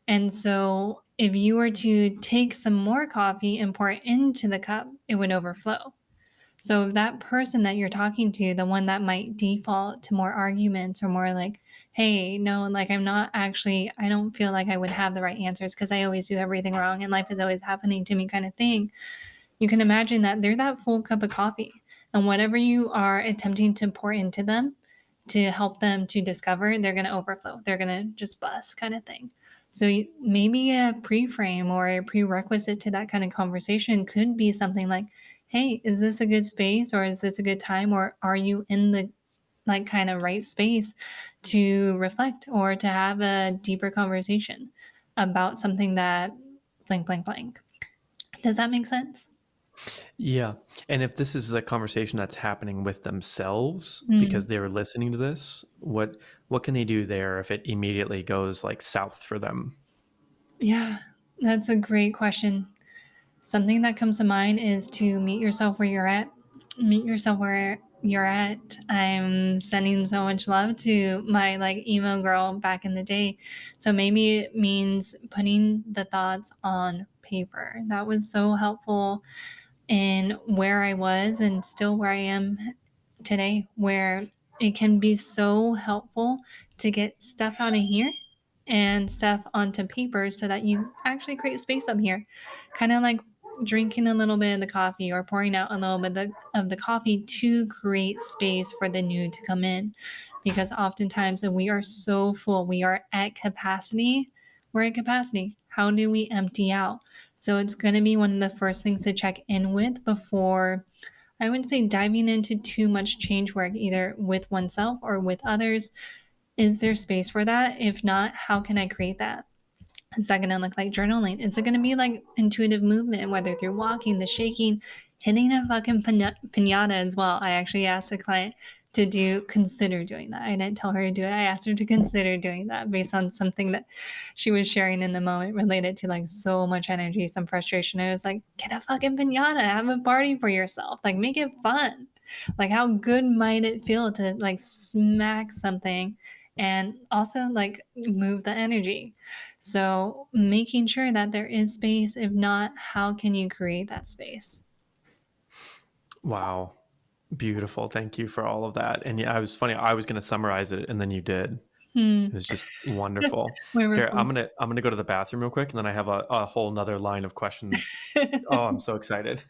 And so if you were to take some more coffee and pour it into the cup, it would overflow. So if that person that you're talking to, the one that might default to more arguments or more like, hey, no, like I'm not actually, I don't feel like I would have the right answers because I always do everything wrong and life is always happening to me kind of thing, you can imagine that they're that full cup of coffee. And whatever you are attempting to pour into them, to help them to discover, they're going to overflow. They're going to just bust kind of thing. So maybe a pre-frame or a prerequisite to that kind of conversation could be something like, hey, is this a good space, or is this a good time, or are you in the like kind of right space to reflect or to have a deeper conversation about something that blank blank blank. Does that make sense? Yeah. And if this is a conversation that's happening with themselves Mm, because they were listening to this, what can they do there if it immediately goes like south for them? yeah, that's a great question. Something that comes to mind is to meet yourself where you're at. Meet yourself where you're at. I'm sending so much love to my like emo girl back in the day. So maybe it means putting the thoughts on paper. That was so helpful in where I was and still where I am today, where it can be so helpful to get stuff out of here and stuff onto paper so that you actually create space up here. Kind of like drinking a little bit of the coffee or pouring out a little bit of the coffee to create space for the new to come in. Because oftentimes we are so full, we are at capacity. We're at capacity. How do we empty out? So it's going to be one of the first things to check in with before, I wouldn't say diving into too much change work, either with oneself or with others. Is there space for that? If not, how can I create that? Is that going to look like journaling? Is it going to be like intuitive movement, whether through walking, the shaking, hitting a fucking pinata as well? I actually asked a client to consider doing that. I didn't tell her to do it. I asked her to consider doing that based on something that she was sharing in the moment related to like so much energy, some frustration. I was like, get a fucking pinata, have a party for yourself, like make it fun. Like, how good might it feel to like smack something and also like move the energy? So making sure that there is space. If not, how can you create that space? Wow. Beautiful. Thank you for all of that. And yeah, I was funny. I was going to summarize it and then you did. Hmm. It was just wonderful. Here, Wonderful. I'm gonna go to the bathroom real quick and then I have a whole nother line of questions. Oh, I'm so excited.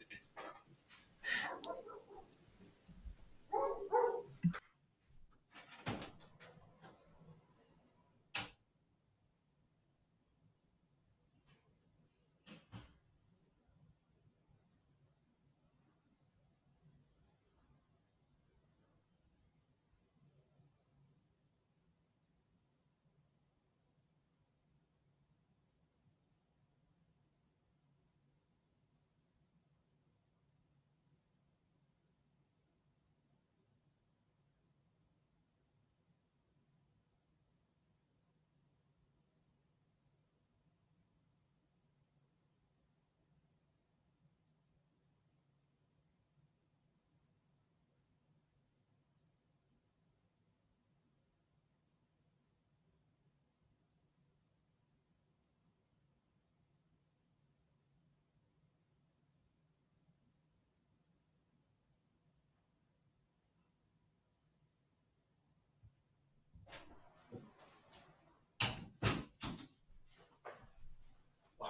Wow.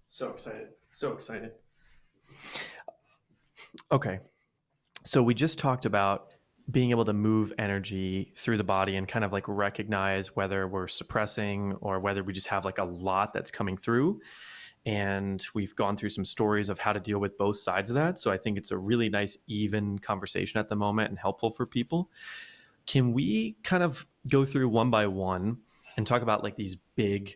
So excited. So excited. Okay. So we just talked about being able to move energy through the body and kind of like recognize whether we're suppressing or whether we just have like a lot that's coming through. And we've gone through some stories of how to deal with both sides of that. So I think it's a really nice, even conversation at the moment and helpful for people. Can we kind of go through one by one and talk about like these big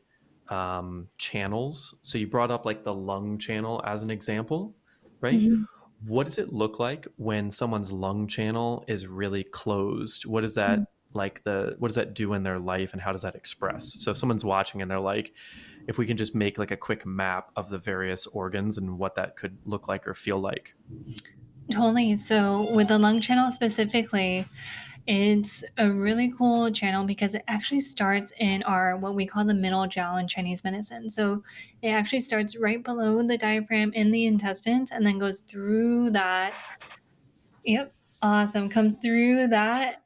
channels? So you brought up like the lung channel as an example, right? Mhm. What does it look like when someone's lung channel is really closed? What is that like what does that do in their life and how does that express? So if someone's watching and they're like, if we can just make like a quick map of the various organs and what that could look like or feel like. Totally. So with the lung channel specifically, it's a really cool channel because it actually starts in our what we call the middle jiao in Chinese medicine. So it actually starts right below the diaphragm in the intestines and then goes through that. Yep. Awesome. Comes through that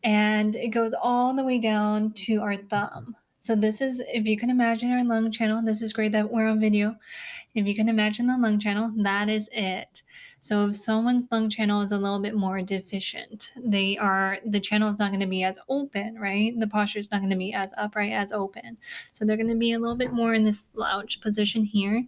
and it goes all the way down to our thumb. So this is, if you can imagine our lung channel, this is great that we're on video. If you can imagine the lung channel, that is it. So if someone's lung channel is a little bit more deficient, the channel is not going to be as open, right? The posture is not going to be as upright as open. So they're going to be a little bit more in this slouch position here.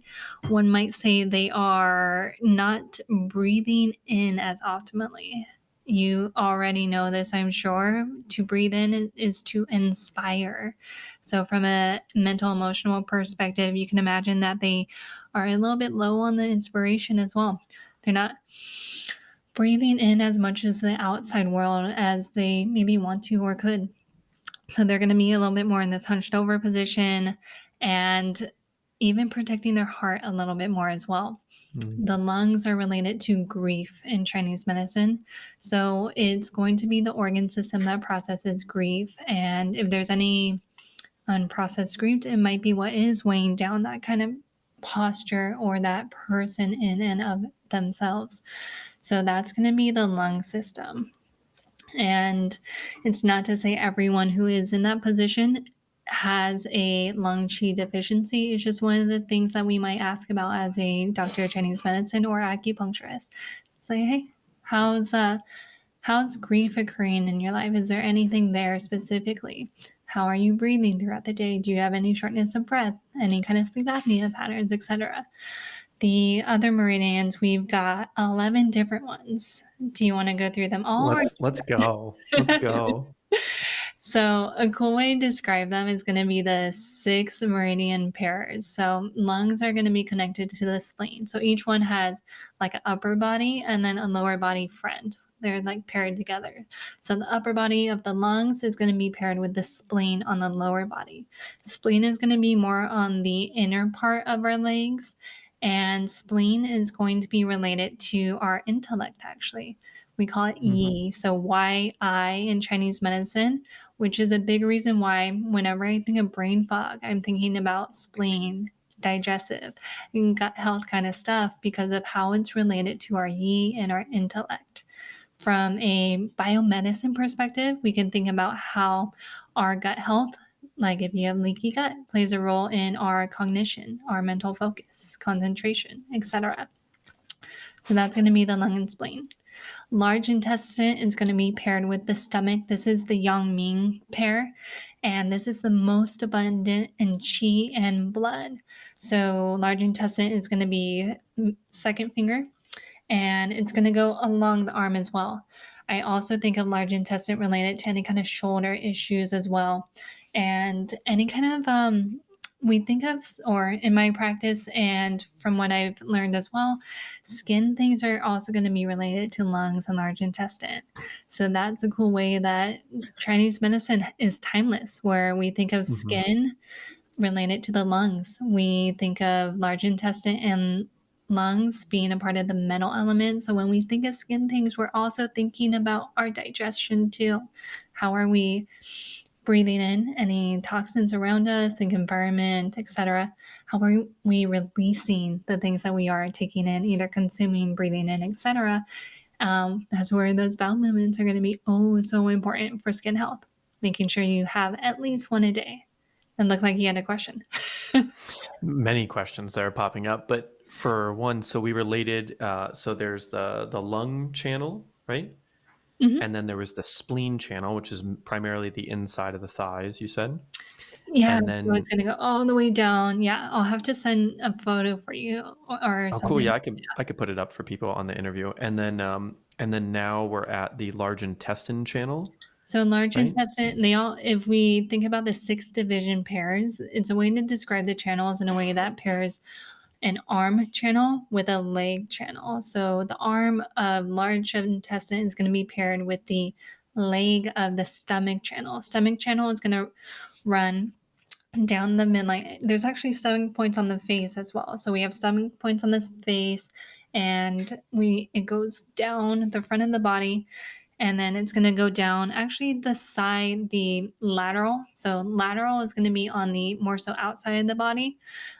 One might say they are not breathing in as optimally. You already know this, I'm sure. To breathe in is to inspire. So, from a mental, emotional perspective, you can imagine that they are a little bit low on the inspiration as well. They're not breathing in as much as the outside world as they maybe want to or could. So, they're going to be a little bit more in this hunched over position and even protecting their heart a little bit more as well. Mm. The lungs are related to grief in Chinese medicine. So it's going to be the organ system that processes grief. And if there's any unprocessed grief, it might be what is weighing down that kind of posture or that person in and of themselves. So that's going to be the lung system. And it's not to say everyone who is in that position has a lung qi deficiency. It's just one of the things that we might ask about as a doctor of Chinese medicine or acupuncturist. Say, hey, how's grief occurring in your life? Is there anything there specifically? How are you breathing throughout the day? Do you have any shortness of breath, any kind of sleep apnea patterns, etc.? The other meridians, we've got 11 different ones. Do you want to go through them all? Let's go. Let's go. So a cool way to describe them is going to be the 6 meridian pairs. So lungs are going to be connected to the spleen. So each one has like an upper body and then a lower body friend. They're like paired together. So the upper body of the lungs is going to be paired with the spleen on the lower body. Spleen is going to be more on the inner part of our legs, and spleen is going to be related to our intellect, actually. We call it Mm-hmm. yi. So yi in Chinese medicine, which is a big reason why whenever I think of brain fog, I'm thinking about spleen, digestive, and gut health kind of stuff because of how it's related to our yi and our intellect. From a biomedicine perspective, we can think about how our gut health, like if you have leaky gut, plays a role in our cognition, our mental focus, concentration, etc. So that's going to be the lung and spleen. Large intestine is going to be paired with the stomach. This is the yang ming pair, and this is the most abundant in qi and blood. So large intestine is going to be second finger, and it's going to go along the arm as well. I also think of large intestine related to any kind of shoulder issues as well, and any kind of we think of, or in my practice and from what I've learned as well, skin things are also going to be related to lungs and large intestine. So that's a cool way that Chinese medicine is timeless, where we think of Mm-hmm. skin related to the lungs. We think of large intestine and lungs being a part of the mental element. So when we think of skin things, we're also thinking about our digestion too. How are we breathing in any toxins around us, the environment, etc.? How are we releasing the things that we are taking in, either consuming, breathing in, etc.? That's where those bowel movements are going to be so important for skin health. Making sure you have at least one a day. And looked like you had a question. Many questions that are popping up, but for one, so we related. So there's the lung channel, right? Mhm. And then there was the spleen channel, which is primarily the inside of the thighs. You said, Yeah, and so it's then gonna go all the way down. Yeah, I'll have to send a photo for you or oh, cool. something. Yeah, I could put it up for people on the interview, and then now we're at the large intestine channel, So large right? intestine, they all, if we think about the 6 division pairs, it's a way to describe the channels in a way that pairs an arm channel with a leg channel. So the arm of large intestine is going to be paired with the leg of the stomach channel. Stomach channel is going to run down the midline. There's actually stomach points on the face as well. So we have stomach points on this face, and it goes down the front of the body, and then it's going to go down actually the side, the lateral. So lateral is going to be on the more so outside of the body,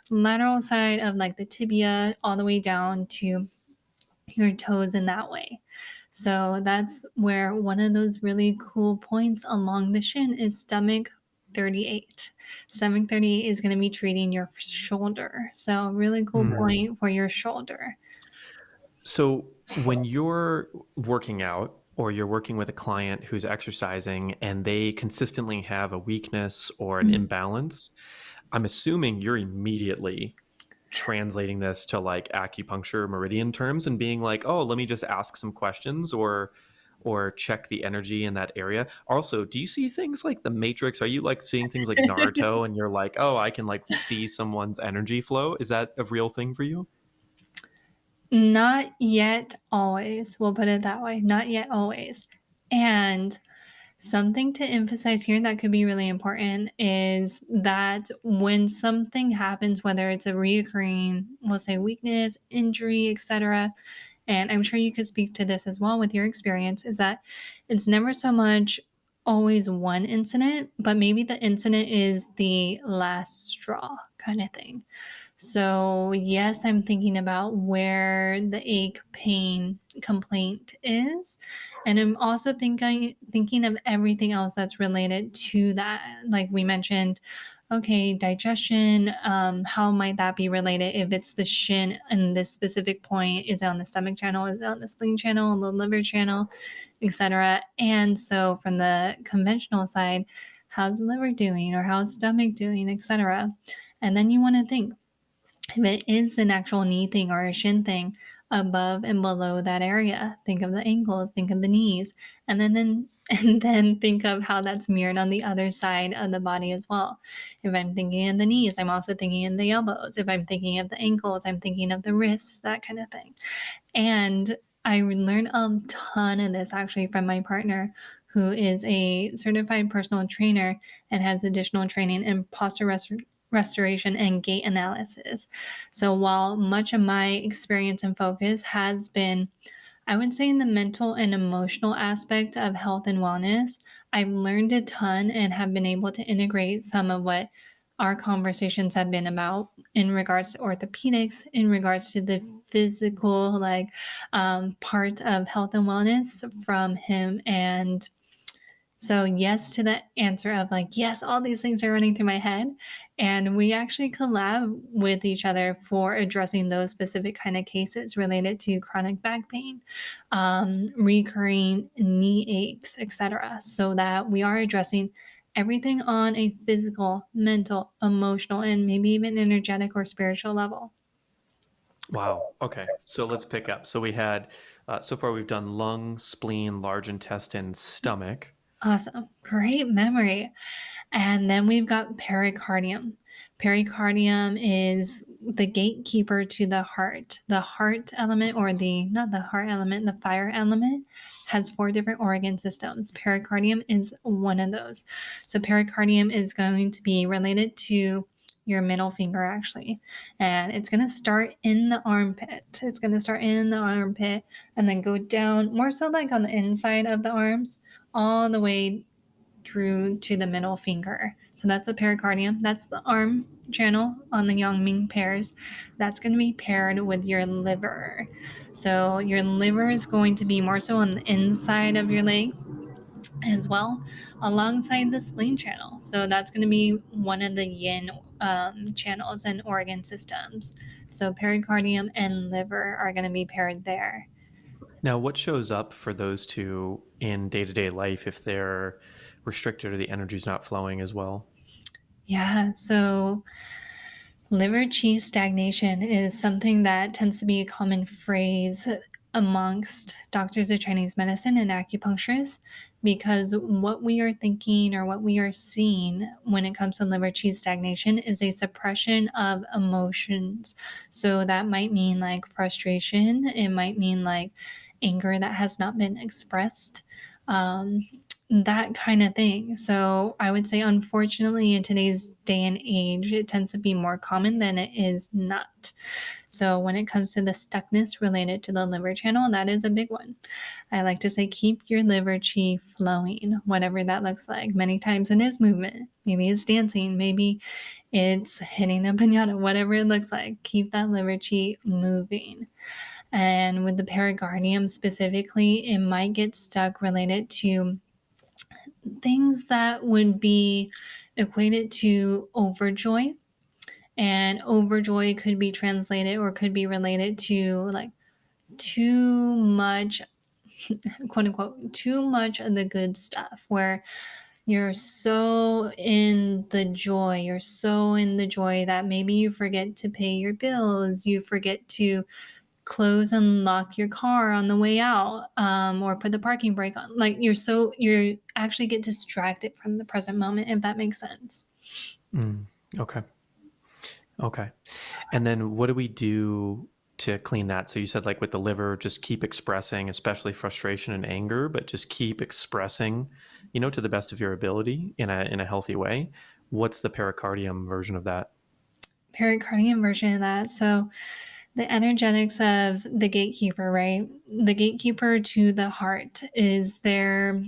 lateral side of like the tibia all the way down to your toes in that way. So that's where one of those really cool points along the shin is stomach 38. Stomach 38 is going to be treating your shoulder. So, really cool Mm. point for your shoulder. So When you're working out or you're working with a client who's exercising and they consistently have a weakness or an Mm. imbalance, I'm assuming you're immediately translating this to like acupuncture meridian terms and being like, "Oh, let me just ask some questions or check the energy in that area." Also, do you see things like the Matrix? Are you like seeing things like Naruto and you're like, "Oh, I can like see someone's energy flow?" Is that a real thing for you? Not yet always, we'll put it that way, not yet always. And something to emphasize here that could be really important is that when something happens, whether it's a reoccurring, we'll say weakness, injury, etc., and I'm sure you could speak to this as well with your experience, is that it's never so much always one incident, but maybe the incident is the last straw kind of thing. So, yes, I'm thinking about where the ache, pain, complaint is. And I'm also thinking of everything else that's related to that. Like we mentioned, okay, digestion, how might that be related if it's the shin and this specific point is it on the stomach channel, is it on the spleen channel, the liver channel, etc. And so from the conventional side, how's the liver doing or how's stomach doing, etc. And then you want to think if it is an actual knee thing or a shin thing, above and below that area. Think of the ankles, think of the knees, and then and then think of how that's mirrored on the other side of the body as well. If I'm thinking of the knees, I'm also thinking of the elbows. If I'm thinking of the ankles, I'm thinking of the wrists, that kind of thing. And I learned a ton of this actually from my partner, who is a certified personal trainer and has additional training in restoration and gait analysis. So while much of my experience and focus has been, I would say, in the mental and emotional aspect of health and wellness, I've learned a ton and have been able to integrate some of what our conversations have been about in regards to orthopedics, in regards to the physical, like, part of health and wellness from him. And so, yes to the answer of like, yes, all these things are running through my head. And we actually collab with each other for addressing those specific kind of cases related to chronic back pain, recurring knee aches, etc. So that we are addressing everything on a physical, mental, emotional, and maybe even energetic or spiritual level. Wow. Okay. So let's pick up. So we had, so far we've done lung, spleen, large intestine, stomach. Awesome. Great memory. And then we've got pericardium. Pericardium is the gatekeeper to the heart. The heart element, or not the heart element, the fire element, has four different organ systems. Pericardium is one of those. So, pericardium is going to be related to your middle finger, actually. And it's going to start in the armpit. It's going to start in the armpit and then go down, more so like on the inside of the arms, all the way through to the middle finger. So that's the pericardium. That's the arm channel on the Yangming pairs. That's going to be paired with your liver. So your liver is going to be more so on the inside of your leg as well, alongside the spleen channel. So that's going to be one of the yin channels and organ systems. So pericardium and liver are going to be paired there. Now, what shows up for those two in day to day life if they're restricted or the energy's not flowing as well? Yeah, so liver qi stagnation is something that tends to be a common phrase amongst doctors of Chinese medicine and acupuncturists, because what we are thinking or what we are seeing when it comes to liver qi stagnation is a suppression of emotions. So that might mean like frustration, it might mean like anger that has not been expressed. Um, that kind of thing. So I would say, unfortunately, in today's day and age, it tends to be more common than it is not. So when it comes to the stuckness related to the liver channel, that is a big one. I like to say, keep your liver chi flowing, whatever that looks like. Many times it is movement. Maybe it's dancing. Maybe it's hitting a pinata, whatever it looks like. Keep that liver chi moving. And with the pericardium specifically, it might get stuck related to things that would be equated to overjoy. And overjoy could be translated or could be related to like too much, quote unquote, too much of the good stuff where you're so in the joy, you're so in the joy that maybe you forget to pay your bills, you forget to close and lock your car on the way out, or put the parking brake on. Like you actually get distracted from the present moment, if that makes sense. Mm. Okay. Okay. And then what do we do to clean that? So you said like with the liver, just keep expressing, especially frustration and anger, but just keep expressing, to the best of your ability in a healthy way. What's the pericardium version of that? Pericardium version of that. So the energetics of the gatekeeper, right? The gatekeeper to the heart. Is there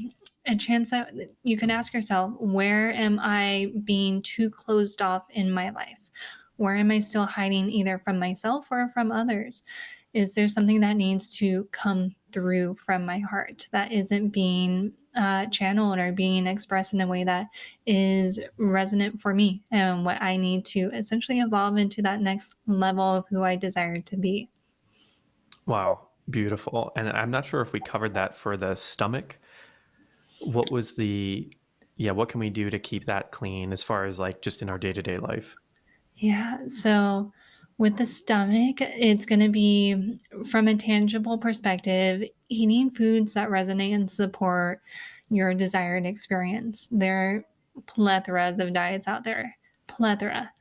a chance that you can ask yourself, where am I being too closed off in my life? Where am I still hiding either from myself or from others? Is there something that needs to come through from my heart that isn't being channeled or being expressed in a way that is resonant for me and what I need to essentially evolve into that next level of who I desire to be? Wow, beautiful. And I'm not sure if we covered that for the stomach. What was the, yeah, what can we do to keep that clean as far as like just in our day to day life? Yeah. So with the stomach, it's going to be from a tangible perspective, eating foods that resonate and support your desired experience. There are plethoras of diets out there, plethora.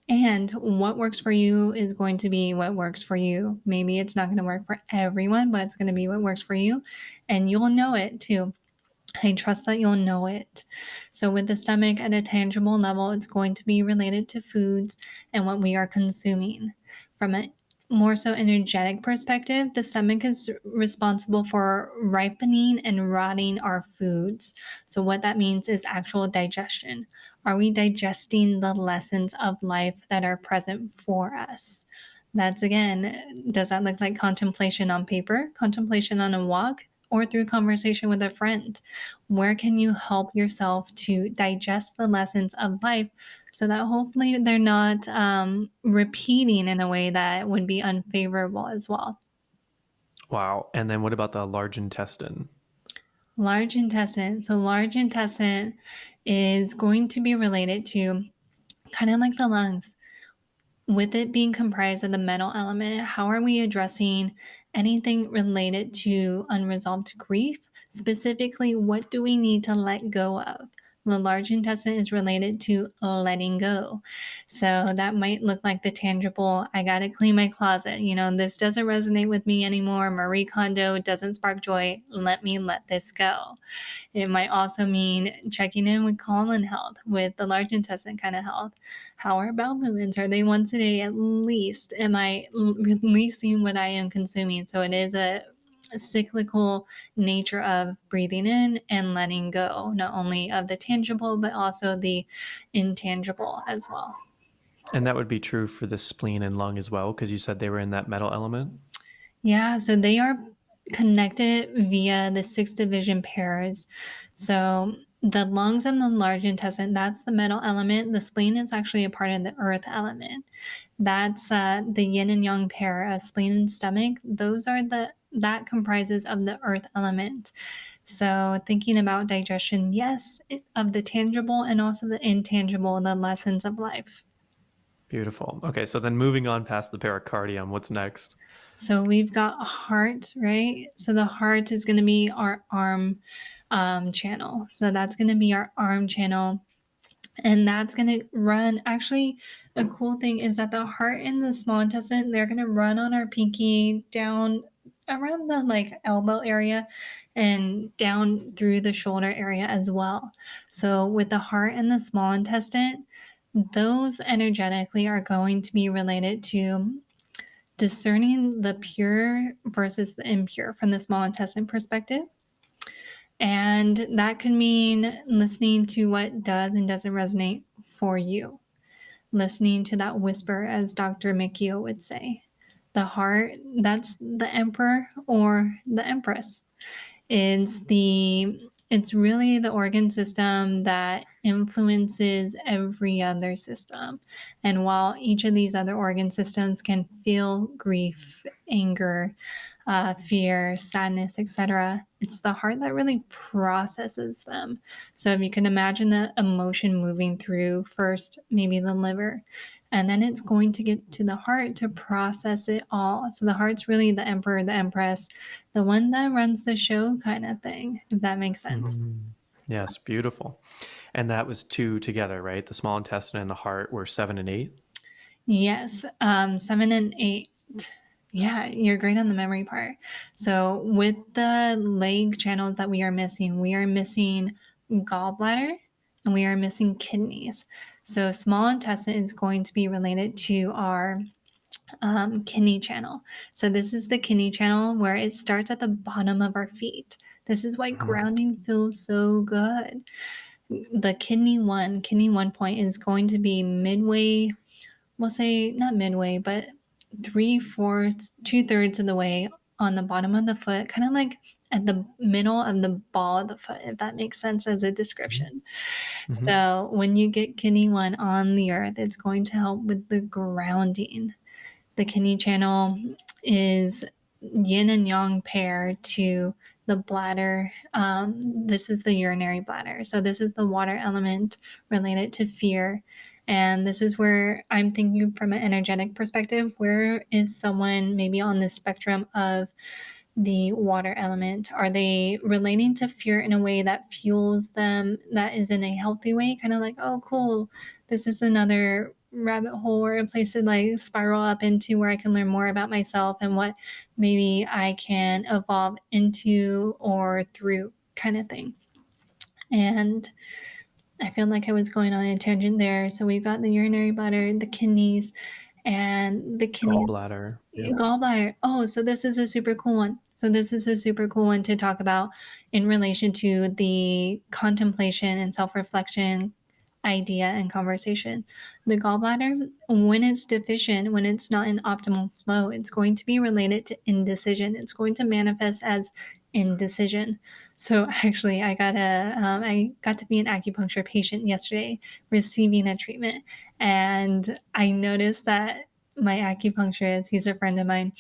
And what works for you is going to be what works for you. Maybe it's not going to work for everyone, but it's going to be what works for you. And you'll know it too. I trust that you'll know it. So, with the stomach at a tangible level, it's going to be related to foods and what we are consuming. From a more so energetic perspective, the stomach is responsible for ripening and rotting our foods. So, what that means is actual digestion. Are we digesting the lessons of life that are present for us? That's again, does that look like contemplation on paper, contemplation on a walk, or through conversation with a friend? Where can you help yourself to digest the lessons of life so that hopefully they're not repeating in a way that would be unfavorable as well? Wow. And then what about the large intestine? Large intestine. So, large intestine is going to be related to kind of like the lungs. With it being comprised of the metal element, how are we addressing anything related to unresolved grief? Specifically, what do we need to let go of? The large intestine is related to letting go. So that might look like the tangible, I got to clean my closet. This doesn't resonate with me anymore. Marie Kondo doesn't spark joy. Let me let this go. It might also mean checking in with colon health, with the large intestine kind of health. How are bowel movements? Are they once a day at least? Am I releasing what I am consuming? So it is a cyclical nature of breathing in and letting go, not only of the tangible, but also the intangible as well. And that would be true for the spleen and lung as well, because you said they were in that metal element. Yeah, so they are connected via the six division pairs. So the lungs and the large intestine, that's the metal element. The spleen is actually a part of the earth element. That's the yin and yang pair of spleen and stomach. Those are that comprises of the earth element. So thinking about digestion, yes, of the tangible and also the intangible, the lessons of life. Beautiful. Okay. So then moving on past the pericardium, what's next? So we've got heart, right? So the heart is going to be our arm channel. So that's going to be our arm channel. And that's going to run. Actually, a cool thing is that the heart and the small intestine, they're going to run on our pinky down around the like elbow area and down through the shoulder area as well. So with the heart and the small intestine, those energetically are going to be related to discerning the pure versus the impure from the small intestine perspective. And that could mean listening to what does and doesn't resonate for you, listening to that whisper, as Dr. Mikio would say. The heart, that's the emperor or the empress. It's really the organ system that influences every other system. And while each of these other organ systems can feel grief, anger, fear, sadness, etc. It's the heart that really processes them. So if you can imagine the emotion moving through first, maybe the liver, and then it's going to get to the heart to process it all. So the heart's really the emperor, the empress, the one that runs the show kind of thing, if that makes sense. Mhm. Yes, beautiful. And that was two together, right? The small intestine and the heart were 7 and 8. Yes, 7 and 8. Yeah, you're great on the memory part. So with the leg channels that we are missing gallbladder and we are missing kidneys. So small intestine is going to be related to our kidney channel. So this is the kidney channel where it starts at the bottom of our feet. This is why Mhm. grounding feels so good. The kidney one point is going to be midway, we'll say not midway, but 3/4, 2/3 of the way on the bottom of the foot, kind of like at the middle of the ball of the foot, if that makes sense as a Mhm. description. Mhm. So when you get kidney one on the earth, it's going to help with the grounding. The kidney channel is yin and yang pair to the bladder. This is the urinary bladder. So this is the water element related to fear. And this is where I'm thinking from an energetic perspective, where is someone maybe on the spectrum of the water element? Are they relating to fear in a way that fuels them, that is in a healthy way? Kind of like, oh, cool, this is another rabbit hole or a place to like spiral up into where I can learn more about myself and what maybe I can evolve into or through, kind of thing. And I feel like I was going on a tangent there. So we've got the urinary bladder, the kidneys, and the kidneys. Gallbladder. Yeah. Gallbladder. Oh, so this is a super cool one. So this is a super cool one to talk about in relation to the contemplation and self-reflection idea and conversation. The gallbladder, when it's deficient, when it's not in optimal flow, it's going to be related to indecision. It's going to manifest as indecision. So actually, I got to be an acupuncture patient yesterday, receiving a treatment, and I noticed that my acupuncturist, he's a friend of mine,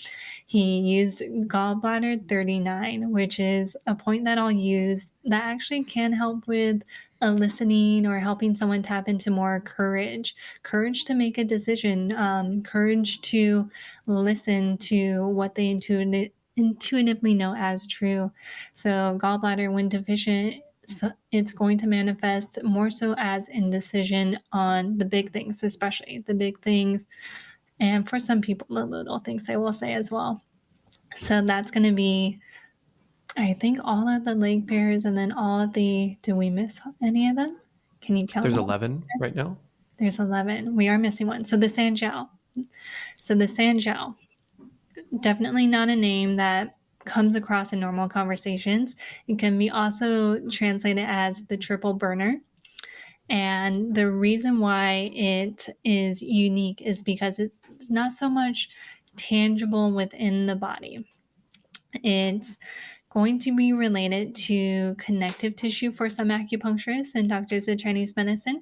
he used gallbladder 39, which is a point that I'll use that actually can help with a listening or helping someone tap into more courage to make a decision, courage to listen to what they intuitively know as true. So, gallbladder, when deficient, so it's going to manifest more so as indecision on the big things, especially the big things, and for some people, the little things, I will say as well. So that's going to be, I think, all of the leg pairs and then all of the, do we miss any of them? Can you count There's them? 11 right now. There's 11. We are missing one. So the Sanjiao. So the Sanjiao, definitely not a name that comes across in normal conversations. It can be also translated as the triple burner. And the reason why it is unique is because it's not so much tangible within the body. It's going to be related to connective tissue for some acupuncturists and doctors of Chinese medicine,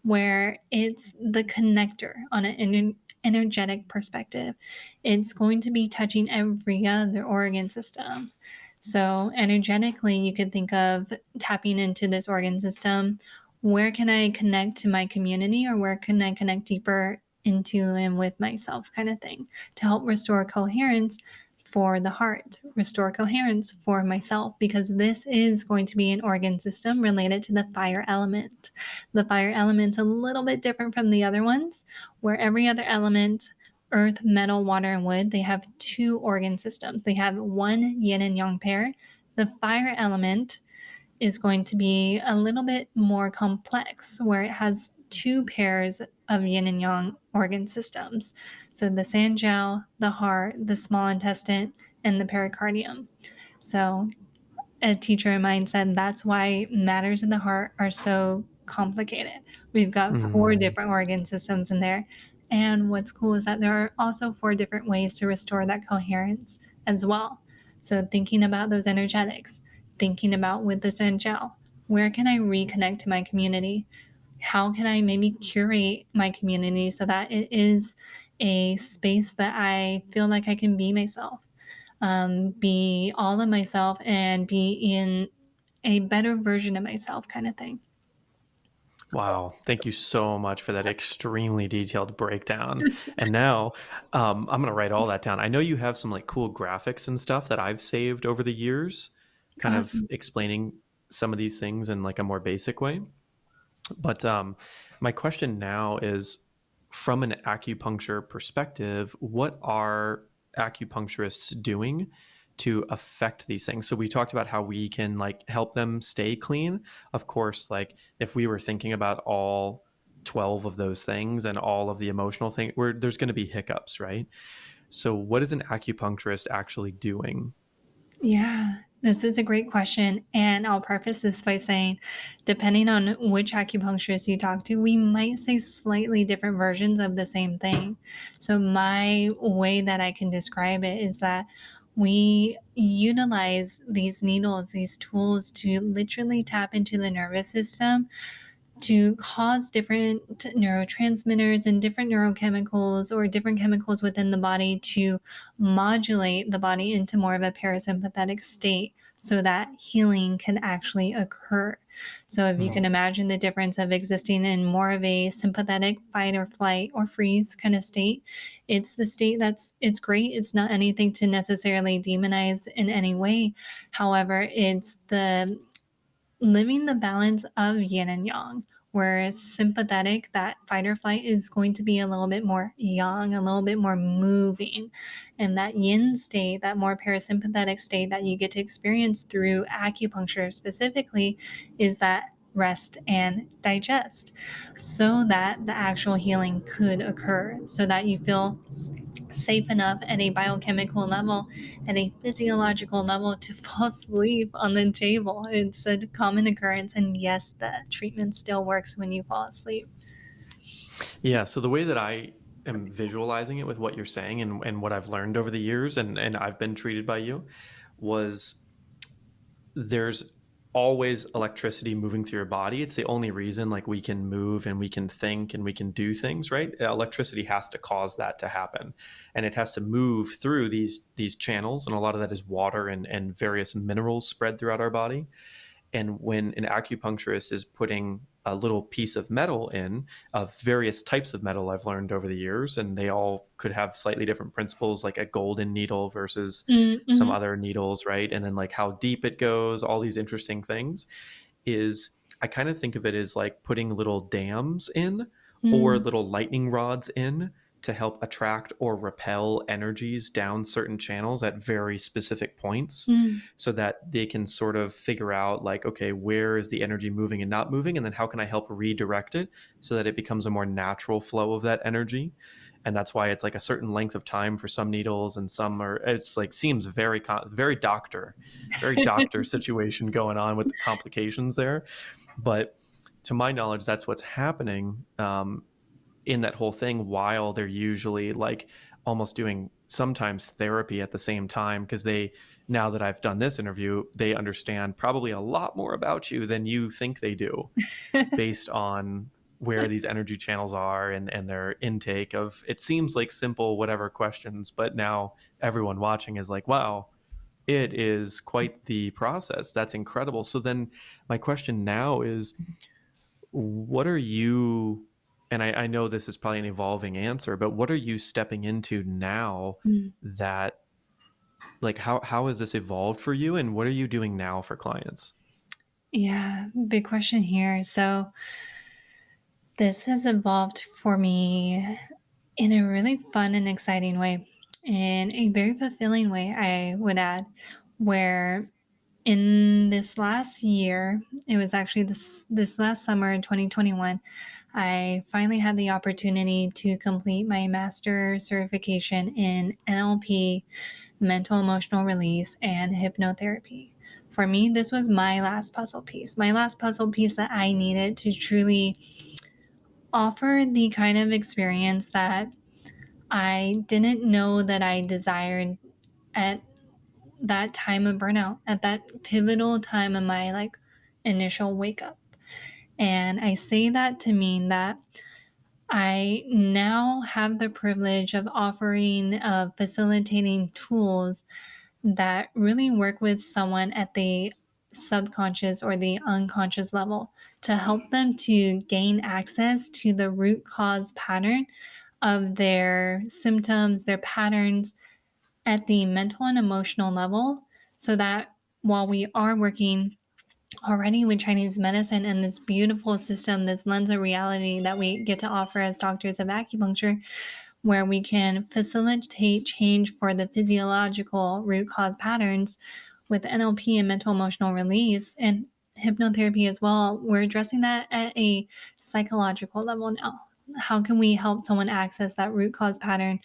where it's the connector on an energetic perspective. It's going to be touching every other organ system. So, energetically, you could think of tapping into this organ system. Where can I connect to my community, or where can I connect deeper into and with myself, kind of thing, to help restore coherence for the heart, restore coherence for myself, because this is going to be an organ system related to the fire element. The fire element's a little bit different from the other ones, where every other element, earth, metal, water, and wood, they have two organ systems. They have one yin and yang pair. The fire element is going to be a little bit more complex, where it has two pairs of yin and yang organ systems. So the sanjiao, the heart, the small intestine, and the pericardium. So a teacher of mine said that's why matters in the heart are so complicated. We've got four Mm. different organ systems in there. And what's cool is that there are also four different ways to restore that coherence as well. So thinking about those energetics, thinking about with this angel, where can I reconnect to my community? How can I maybe curate my community so that it is a space that I feel like I can be myself? be all of myself and be in a better version of myself, kind of thing. Wow. Thank you so much for that extremely detailed breakdown. And now I'm going to write all that down. I know you have some like cool graphics and stuff that I've saved over the years, kind of Awesome. explaining some of these things in like a more basic way. But my question now is, from an acupuncture perspective, what are acupuncturists doing to affect these things? So we talked about how we can like help them stay clean. Of course, like if we were thinking about all 12 of those things and all of the emotional things, where there's going to be hiccups, right? So what is an acupuncturist actually doing? Yeah, this is a great question. And I'll preface this by saying, depending on which acupuncturist you talk to, we might say slightly different versions of the same thing. So, my way that I can describe it is that we utilize these needles, these tools to literally tap into the nervous system to cause different neurotransmitters and different neurochemicals or different chemicals within the body to modulate the body into more of a parasympathetic state so that healing can actually occur. So, if you can imagine the difference of existing in more of a sympathetic fight or flight or freeze kind of state, it's the state it's great. It's not anything to necessarily demonize in any way. However, it's the living the balance of yin and yang. Whereas sympathetic, that fight or flight is going to be a little bit more yang, a little bit more moving. And that yin state, that more parasympathetic state that you get to experience through acupuncture specifically, is that rest and digest so that the actual healing could occur, so that you feel safe enough at a biochemical level, at a physiological level to fall asleep on the table. It's a common occurrence. And yes, the treatment still works when you fall asleep. Yeah, so the way that I am visualizing it with what you're saying and what I've learned over the years and I've been treated by you was there's always electricity moving through your body. It's the only reason like we can move and we can think and we can do things, right? Electricity has to cause that to happen. And it has to move through these channels. And a lot of that is water and various minerals spread throughout our body. And when an acupuncturist is putting a little piece of metal in, of various types of metal I've learned over the years, and they all could have slightly different principles, like a golden needle versus some Mm-hmm. other needles, right? And then like how deep it goes, all these interesting things is I kind of think of it as like putting little dams in or Mm-hmm. little lightning rods in to help attract or repel energies down certain channels at very specific points so that they can sort of figure out like, okay, where is the energy moving and not moving, and then how can I help redirect it so that it becomes a more natural flow of that energy. And that's why it's like a certain length of time for some needles and some are, it's like seems very doctor situation going on with the complications there. But to my knowledge, that's what's happening in that whole thing, while they're usually like almost doing sometimes therapy at the same time, because they, now that I've done this interview, they understand probably a lot more about you than you think they do based on where these energy channels are and their intake of, it seems like simple whatever questions, but now everyone watching is like, wow, it is quite the process. That's incredible. So then my question now is, what are you, and I know this is probably an evolving answer, but what are you stepping into now Mm-hmm. that, like, how has this evolved for you and what are you doing now for clients? Yeah, big question here. So, this has evolved for me in a really fun and exciting way, in a very fulfilling way, I would add, where in this last year, it was actually this last summer in 2021, I finally had the opportunity to complete my master certification in NLP, mental emotional release, and hypnotherapy. For me, this was my last puzzle piece that I needed to truly offer the kind of experience that I didn't know that I desired at that time of burnout, at that pivotal time of my like initial wake up. And I say that to mean that I now have the privilege of offering, of facilitating tools that really work with someone at the subconscious or the unconscious level to help them to gain access to the root cause pattern of their symptoms, their patterns at the mental and emotional level, so that while we are working already with Chinese medicine and this beautiful system, this lens of reality that we get to offer as doctors of acupuncture, where we can facilitate change for the physiological root cause patterns with NLP and mental emotional release and hypnotherapy as well, we're addressing that at a psychological level now. How can we help someone access that root cause pattern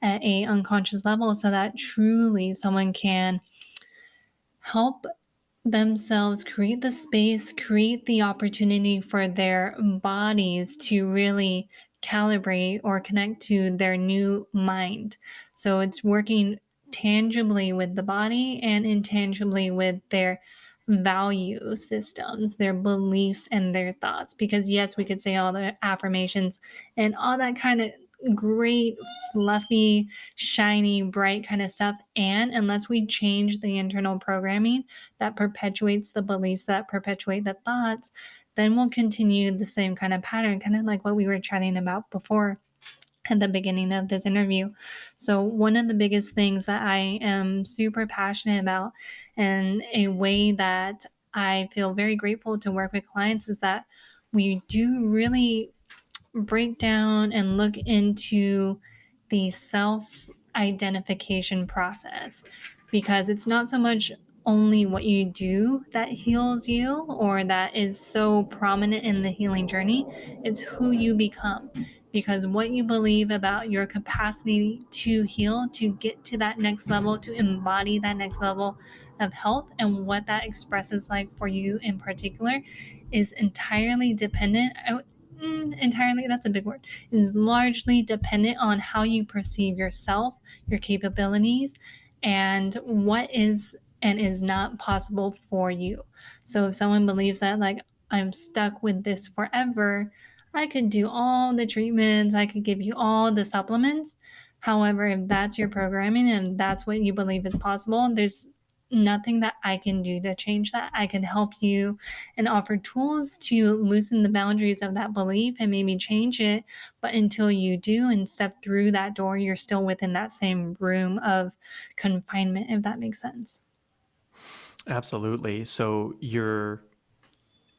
at a unconscious level so that truly someone can help themselves create the space, create the opportunity for their bodies to really calibrate or connect to their new mind. So it's working tangibly with the body and intangibly with their value systems, their beliefs, and their thoughts. Because, yes, we could say all the affirmations and all that kind of great, fluffy, shiny, bright kind of stuff. And unless we change the internal programming, that perpetuates the beliefs, that perpetuate the thoughts, then we'll continue the same kind of pattern, kind of like what we were chatting about before at the beginning of this interview. So, one of the biggest things that I am super passionate about, and a way that I feel very grateful to work with clients, is that we do really break down and look into the self identification process, because it's not so much only what you do that heals you or that is so prominent in the healing journey, it's who you become. Because what you believe about your capacity to heal, to get to that next level, to embody that next level of health, and what that expresses like for you in particular is entirely dependent. Entirely, that's a big word, is largely dependent on how you perceive yourself, your capabilities, and what is and is not possible for you. So if someone believes that, like, I'm stuck with this forever, I could do all the treatments, I could give you all the supplements. However, if that's your programming and that's what you believe is possible, there's nothing that I can do to change that. I can help you and offer tools to loosen the boundaries of that belief and maybe change it. But until you do and step through that door, you're still within that same room of confinement, if that makes sense. Absolutely. So you're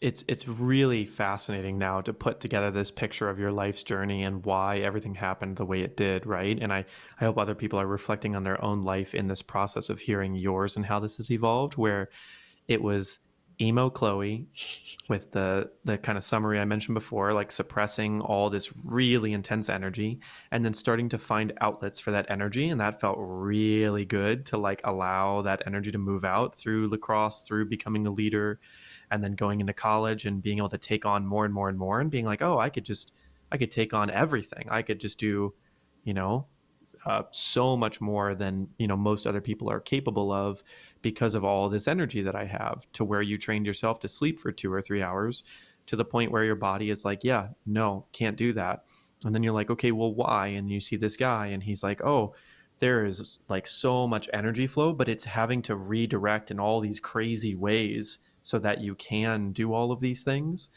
it's really fascinating now to put together this picture of your life's journey and why everything happened the way it did, right? And I hope other people are reflecting on their own life in this process of hearing yours and how this has evolved, where it was emo Chloe with the kind of summary I mentioned before, like suppressing all this really intense energy and then starting to find outlets for that energy. And that felt really good to like allow that energy to move out through lacrosse, through becoming a leader, and then going into college and being able to take on more and more and more and being like, oh, I could take on everything. I could just do, you know, so much more than most other people are capable of because of all this energy that I have. To where you trained yourself to sleep for 2 or 3 hours, to the point where your body is like, yeah, no, can't do that. And then you're like, okay, well, why? And you see this guy, and he's like, oh, there is like so much energy flow, but it's having to redirect in all these crazy ways so that you can do all of these things.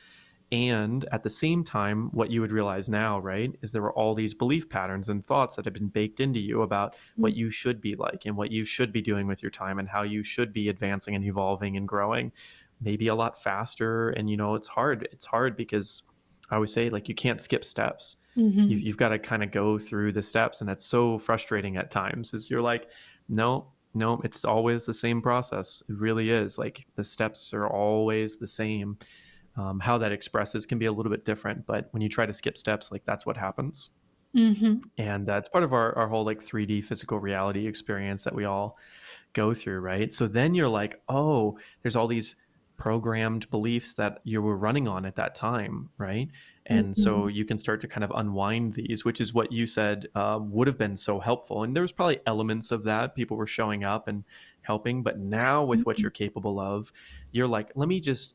And at the same time, what you would realize now, right, is there were all these belief patterns and thoughts that have been baked into you about what you should be like and what you should be doing with your time and how you should be advancing and evolving and growing maybe a lot faster. And, it's hard. It's hard because I always say, like, you can't skip steps. Mm-hmm. You've got to kind of go through the steps. And that's so frustrating at times, is you're like, no, no, it's always the same process. It really is. Like, the steps are always the same. How that expresses can be a little bit different, but when you try to skip steps, like, that's what happens. Mm-hmm. And it's part of our whole like 3D physical reality experience that we all go through, right? So then you're like, oh, there's all these programmed beliefs that you were running on at that time, right? And so Mm-hmm. you can start to kind of unwind these, which is what you said would have been so helpful. And there was probably elements of that. People were showing up and helping, but now with what you're capable of, you're like, let me just,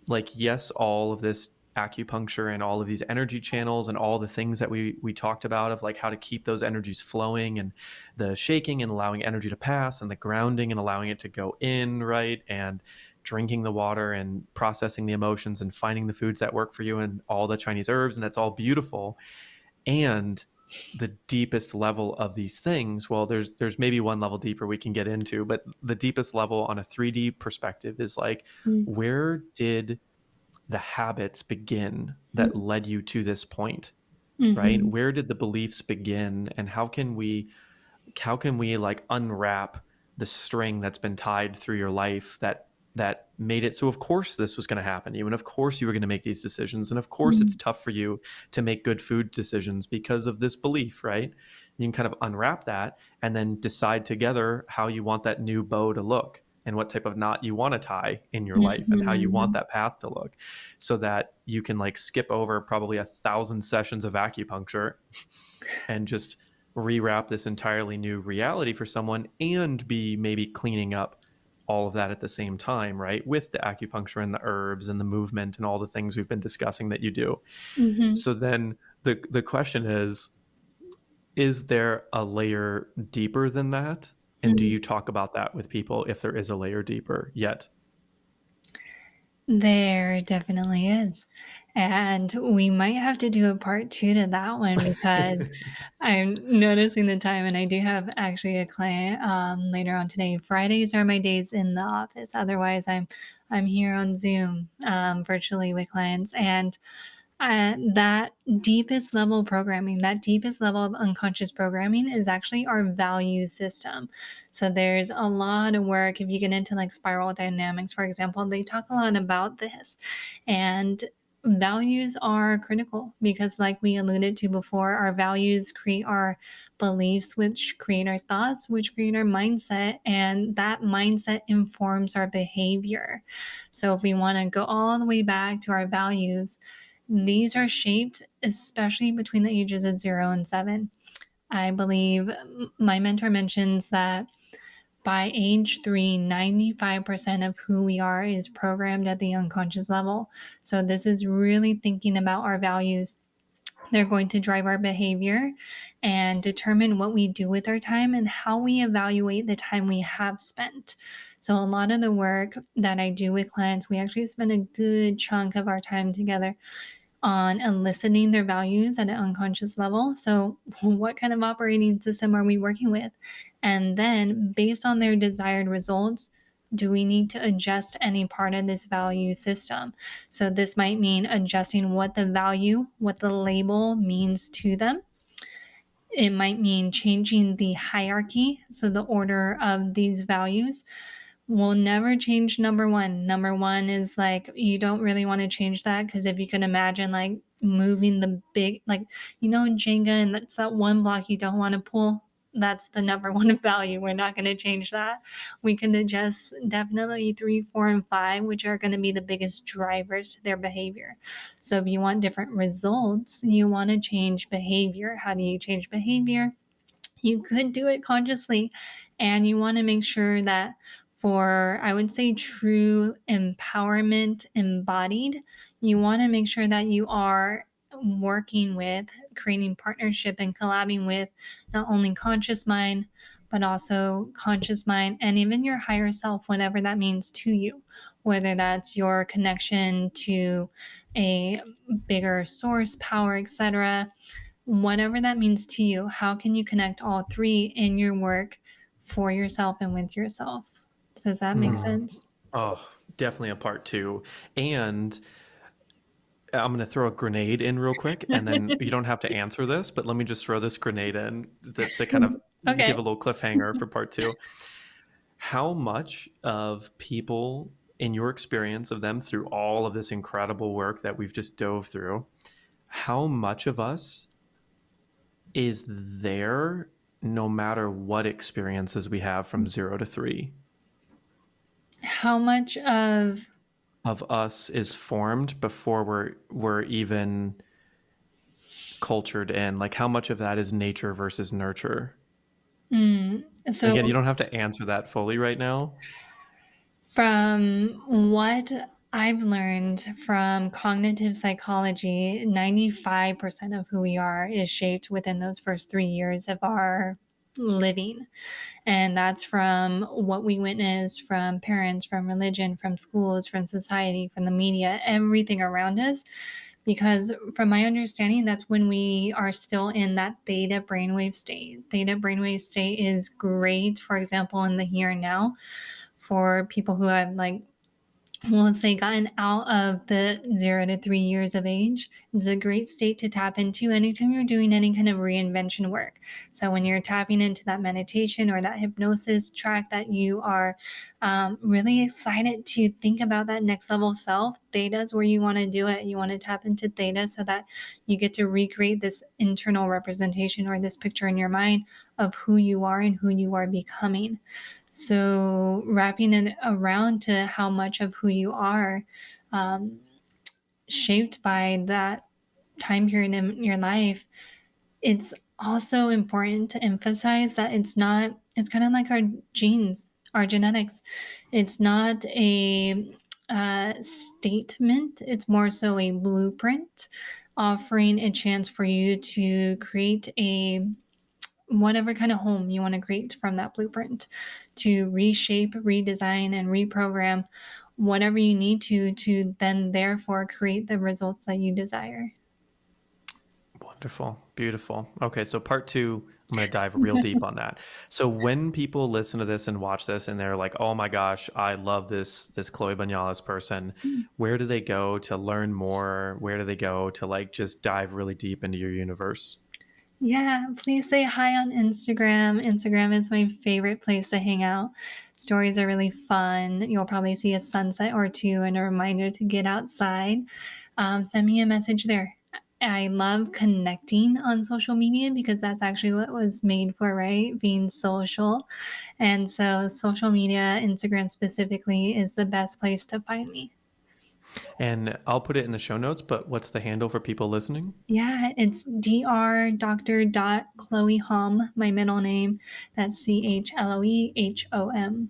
like, yes, all of this acupuncture and all of these energy channels and all the things that we talked about of like how to keep those energies flowing, and the shaking and allowing energy to pass, and the grounding and allowing it to go in, right? And drinking the water and processing the emotions and finding the foods that work for you and all the Chinese herbs, and that's all beautiful. And the deepest level of these things, well, there's maybe one level deeper we can get into, but the deepest level on a 3D perspective is like, where did the habits begin that led you to this point, right? Mm-hmm. Where did the beliefs begin, and how can we like unwrap the string that's been tied through your life that made it so of course this was going to happen to you, and of course you were going to make these decisions, and of course it's tough for you to make good food decisions because of this belief, right? You can kind of unwrap that and then decide together how you want that new bow to look, and what type of knot you want to tie in your life, and how you want Mm-hmm. that path to look, so that you can like skip over probably 1,000 sessions of acupuncture and just rewrap this entirely new reality for someone, and be maybe cleaning up all of that at the same time, right? With the acupuncture and the herbs and the movement and all the things we've been discussing that you do. Mm-hmm. So then the question is there a layer deeper than that? And do Mm-hmm. you talk about that with people if there is a layer deeper yet? There definitely is. And we might have to do a part two to that one because I'm noticing the time, and I do have actually a client later on today. Fridays are my days in the office. Otherwise, I'm here on Zoom virtually with clients, and that deepest level programming, that deepest level of unconscious programming is actually our value system. So there's a lot of work. If you get into like spiral dynamics, for example, they talk a lot about this. And values are critical because, like we alluded to before, our values create our beliefs, which create our thoughts, which create our mindset, and that mindset informs our behavior. So if we want to go all the way back to our values, these are shaped especially between the ages of 0 and 7. I believe my mentor mentions that by age 3, 95% of who we are is programmed at the unconscious level. So, this is really thinking about our values. They're going to drive our behavior and determine what we do with our time and how we evaluate the time we have spent. So, a lot of the work that I do with clients, we actually spend a good chunk of our time together on eliciting their values at an unconscious level. So, what kind of operating system are we working with? And then, based on their desired results, do we need to adjust any part of this value system? So, this might mean adjusting what the value, what the label means to them. It might mean changing the hierarchy, so the order of these values. We'll never change number one. Number one is like, you don't really want to change that because if you can imagine like moving the big, like, in Jenga, and that's that one block you don't want to pull. That's the number one value. We're not going to change that. We can adjust definitely 3, 4, and 5, which are going to be the biggest drivers to their behavior. So if you want different results, you want to change behavior. How do you change behavior? You could do it consciously, and you want to make sure that for, I would say, true empowerment embodied, you want to make sure that you are working with, creating partnership and collabing with not only conscious mind, but also conscious mind and even your higher self, whatever that means to you, whether that's your connection to a bigger source, power, etc. Whatever that means to you, how can you connect all three in your work for yourself and with yourself? Does that make Hmm. sense? Oh, definitely a part two. And I'm going to throw a grenade in real quick, and then you don't have to answer this, but let me just throw this grenade in to kind of Okay. give a little cliffhanger for part two. How much of people, in your experience of them through all of this incredible work that we've just dove through, how much of us is there no matter what experiences we have from 0 to 3? How much of Of us is formed before we're even cultured in? Like, how much of that is nature versus nurture? And so again, you don't have to answer that fully right now. from what? I've learned from cognitive psychology, 95% of who we are is shaped within those first 3 years of our living. And that's from what we witness from parents, from religion, from schools, from society, from the media, everything around us. Because from my understanding, that's when we are still in that theta brainwave state. Theta brainwave state is great, for example, in the here and now for people who have like, we'll say, gotten out of the 0 to 3 years of age. It's a great state to tap into anytime you're doing any kind of reinvention work. So when you're tapping into that meditation or that hypnosis track that you are really excited to think about that next level self, theta is where you want to do it. You want to tap into theta so that you get to recreate this internal representation or this picture in your mind of who you are and who you are becoming. So, wrapping it around to how much of who you are um, shaped by that time period in your life, it's also important to emphasize that it's kind of like our genes, our genetics. It's not a statement, it's more so a blueprint offering a chance for you to create a whatever kind of home you want to create from that blueprint, to reshape, redesign, and reprogram whatever you need to then therefore create the results that you desire. Wonderful. Beautiful. Okay, so part two, I'm going to dive real deep on that. So when people listen to this and watch this and they're like, "Oh my gosh, I love this Chloe Bañales person." Where do they go to learn more? Where do they go to like just dive really deep into your universe? Yeah, please say hi on Instagram. Instagram is my favorite place to hang out. Stories are really fun. You'll probably see a sunset or two and a reminder to get outside. Send me a message there. I love connecting on social media because that's actually what was made for, right? Being social. And so, social media, Instagram specifically, is the best place to find me. And I'll put it in the show notes, but what's the handle for people listening? Yeah, it's Dr. Chloe Hom, my middle name. That's Chloehom.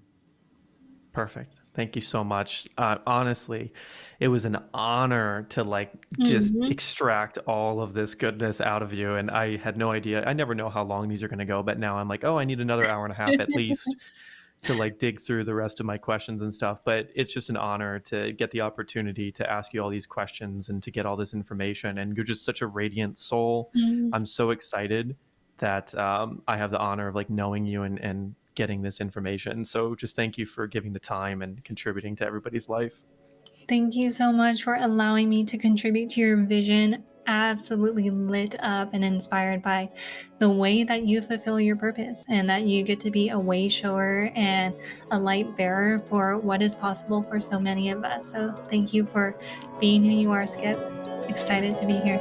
Perfect. Thank you so much. Honestly, it was an honor to like just Mm-hmm. extract all of this goodness out of you. And I had no idea. I never know how long these are going to go, but now I'm like, oh, I need another hour and a half at least to like dig through the rest of my questions and stuff. But it's just an honor to get the opportunity to ask you all these questions and to get all this information. And you're just such a radiant soul. Mm, I'm so excited that I have the honor of like knowing you and getting this information. So just thank you for giving the time and contributing to everybody's life. thank you so much for allowing me to contribute to your vision. Absolutely lit up and inspired by the way that you fulfill your purpose and that you get to be a way shower and a light bearer for what is possible for so many of us. So, thank you for being who you are, Skip. Excited to be here.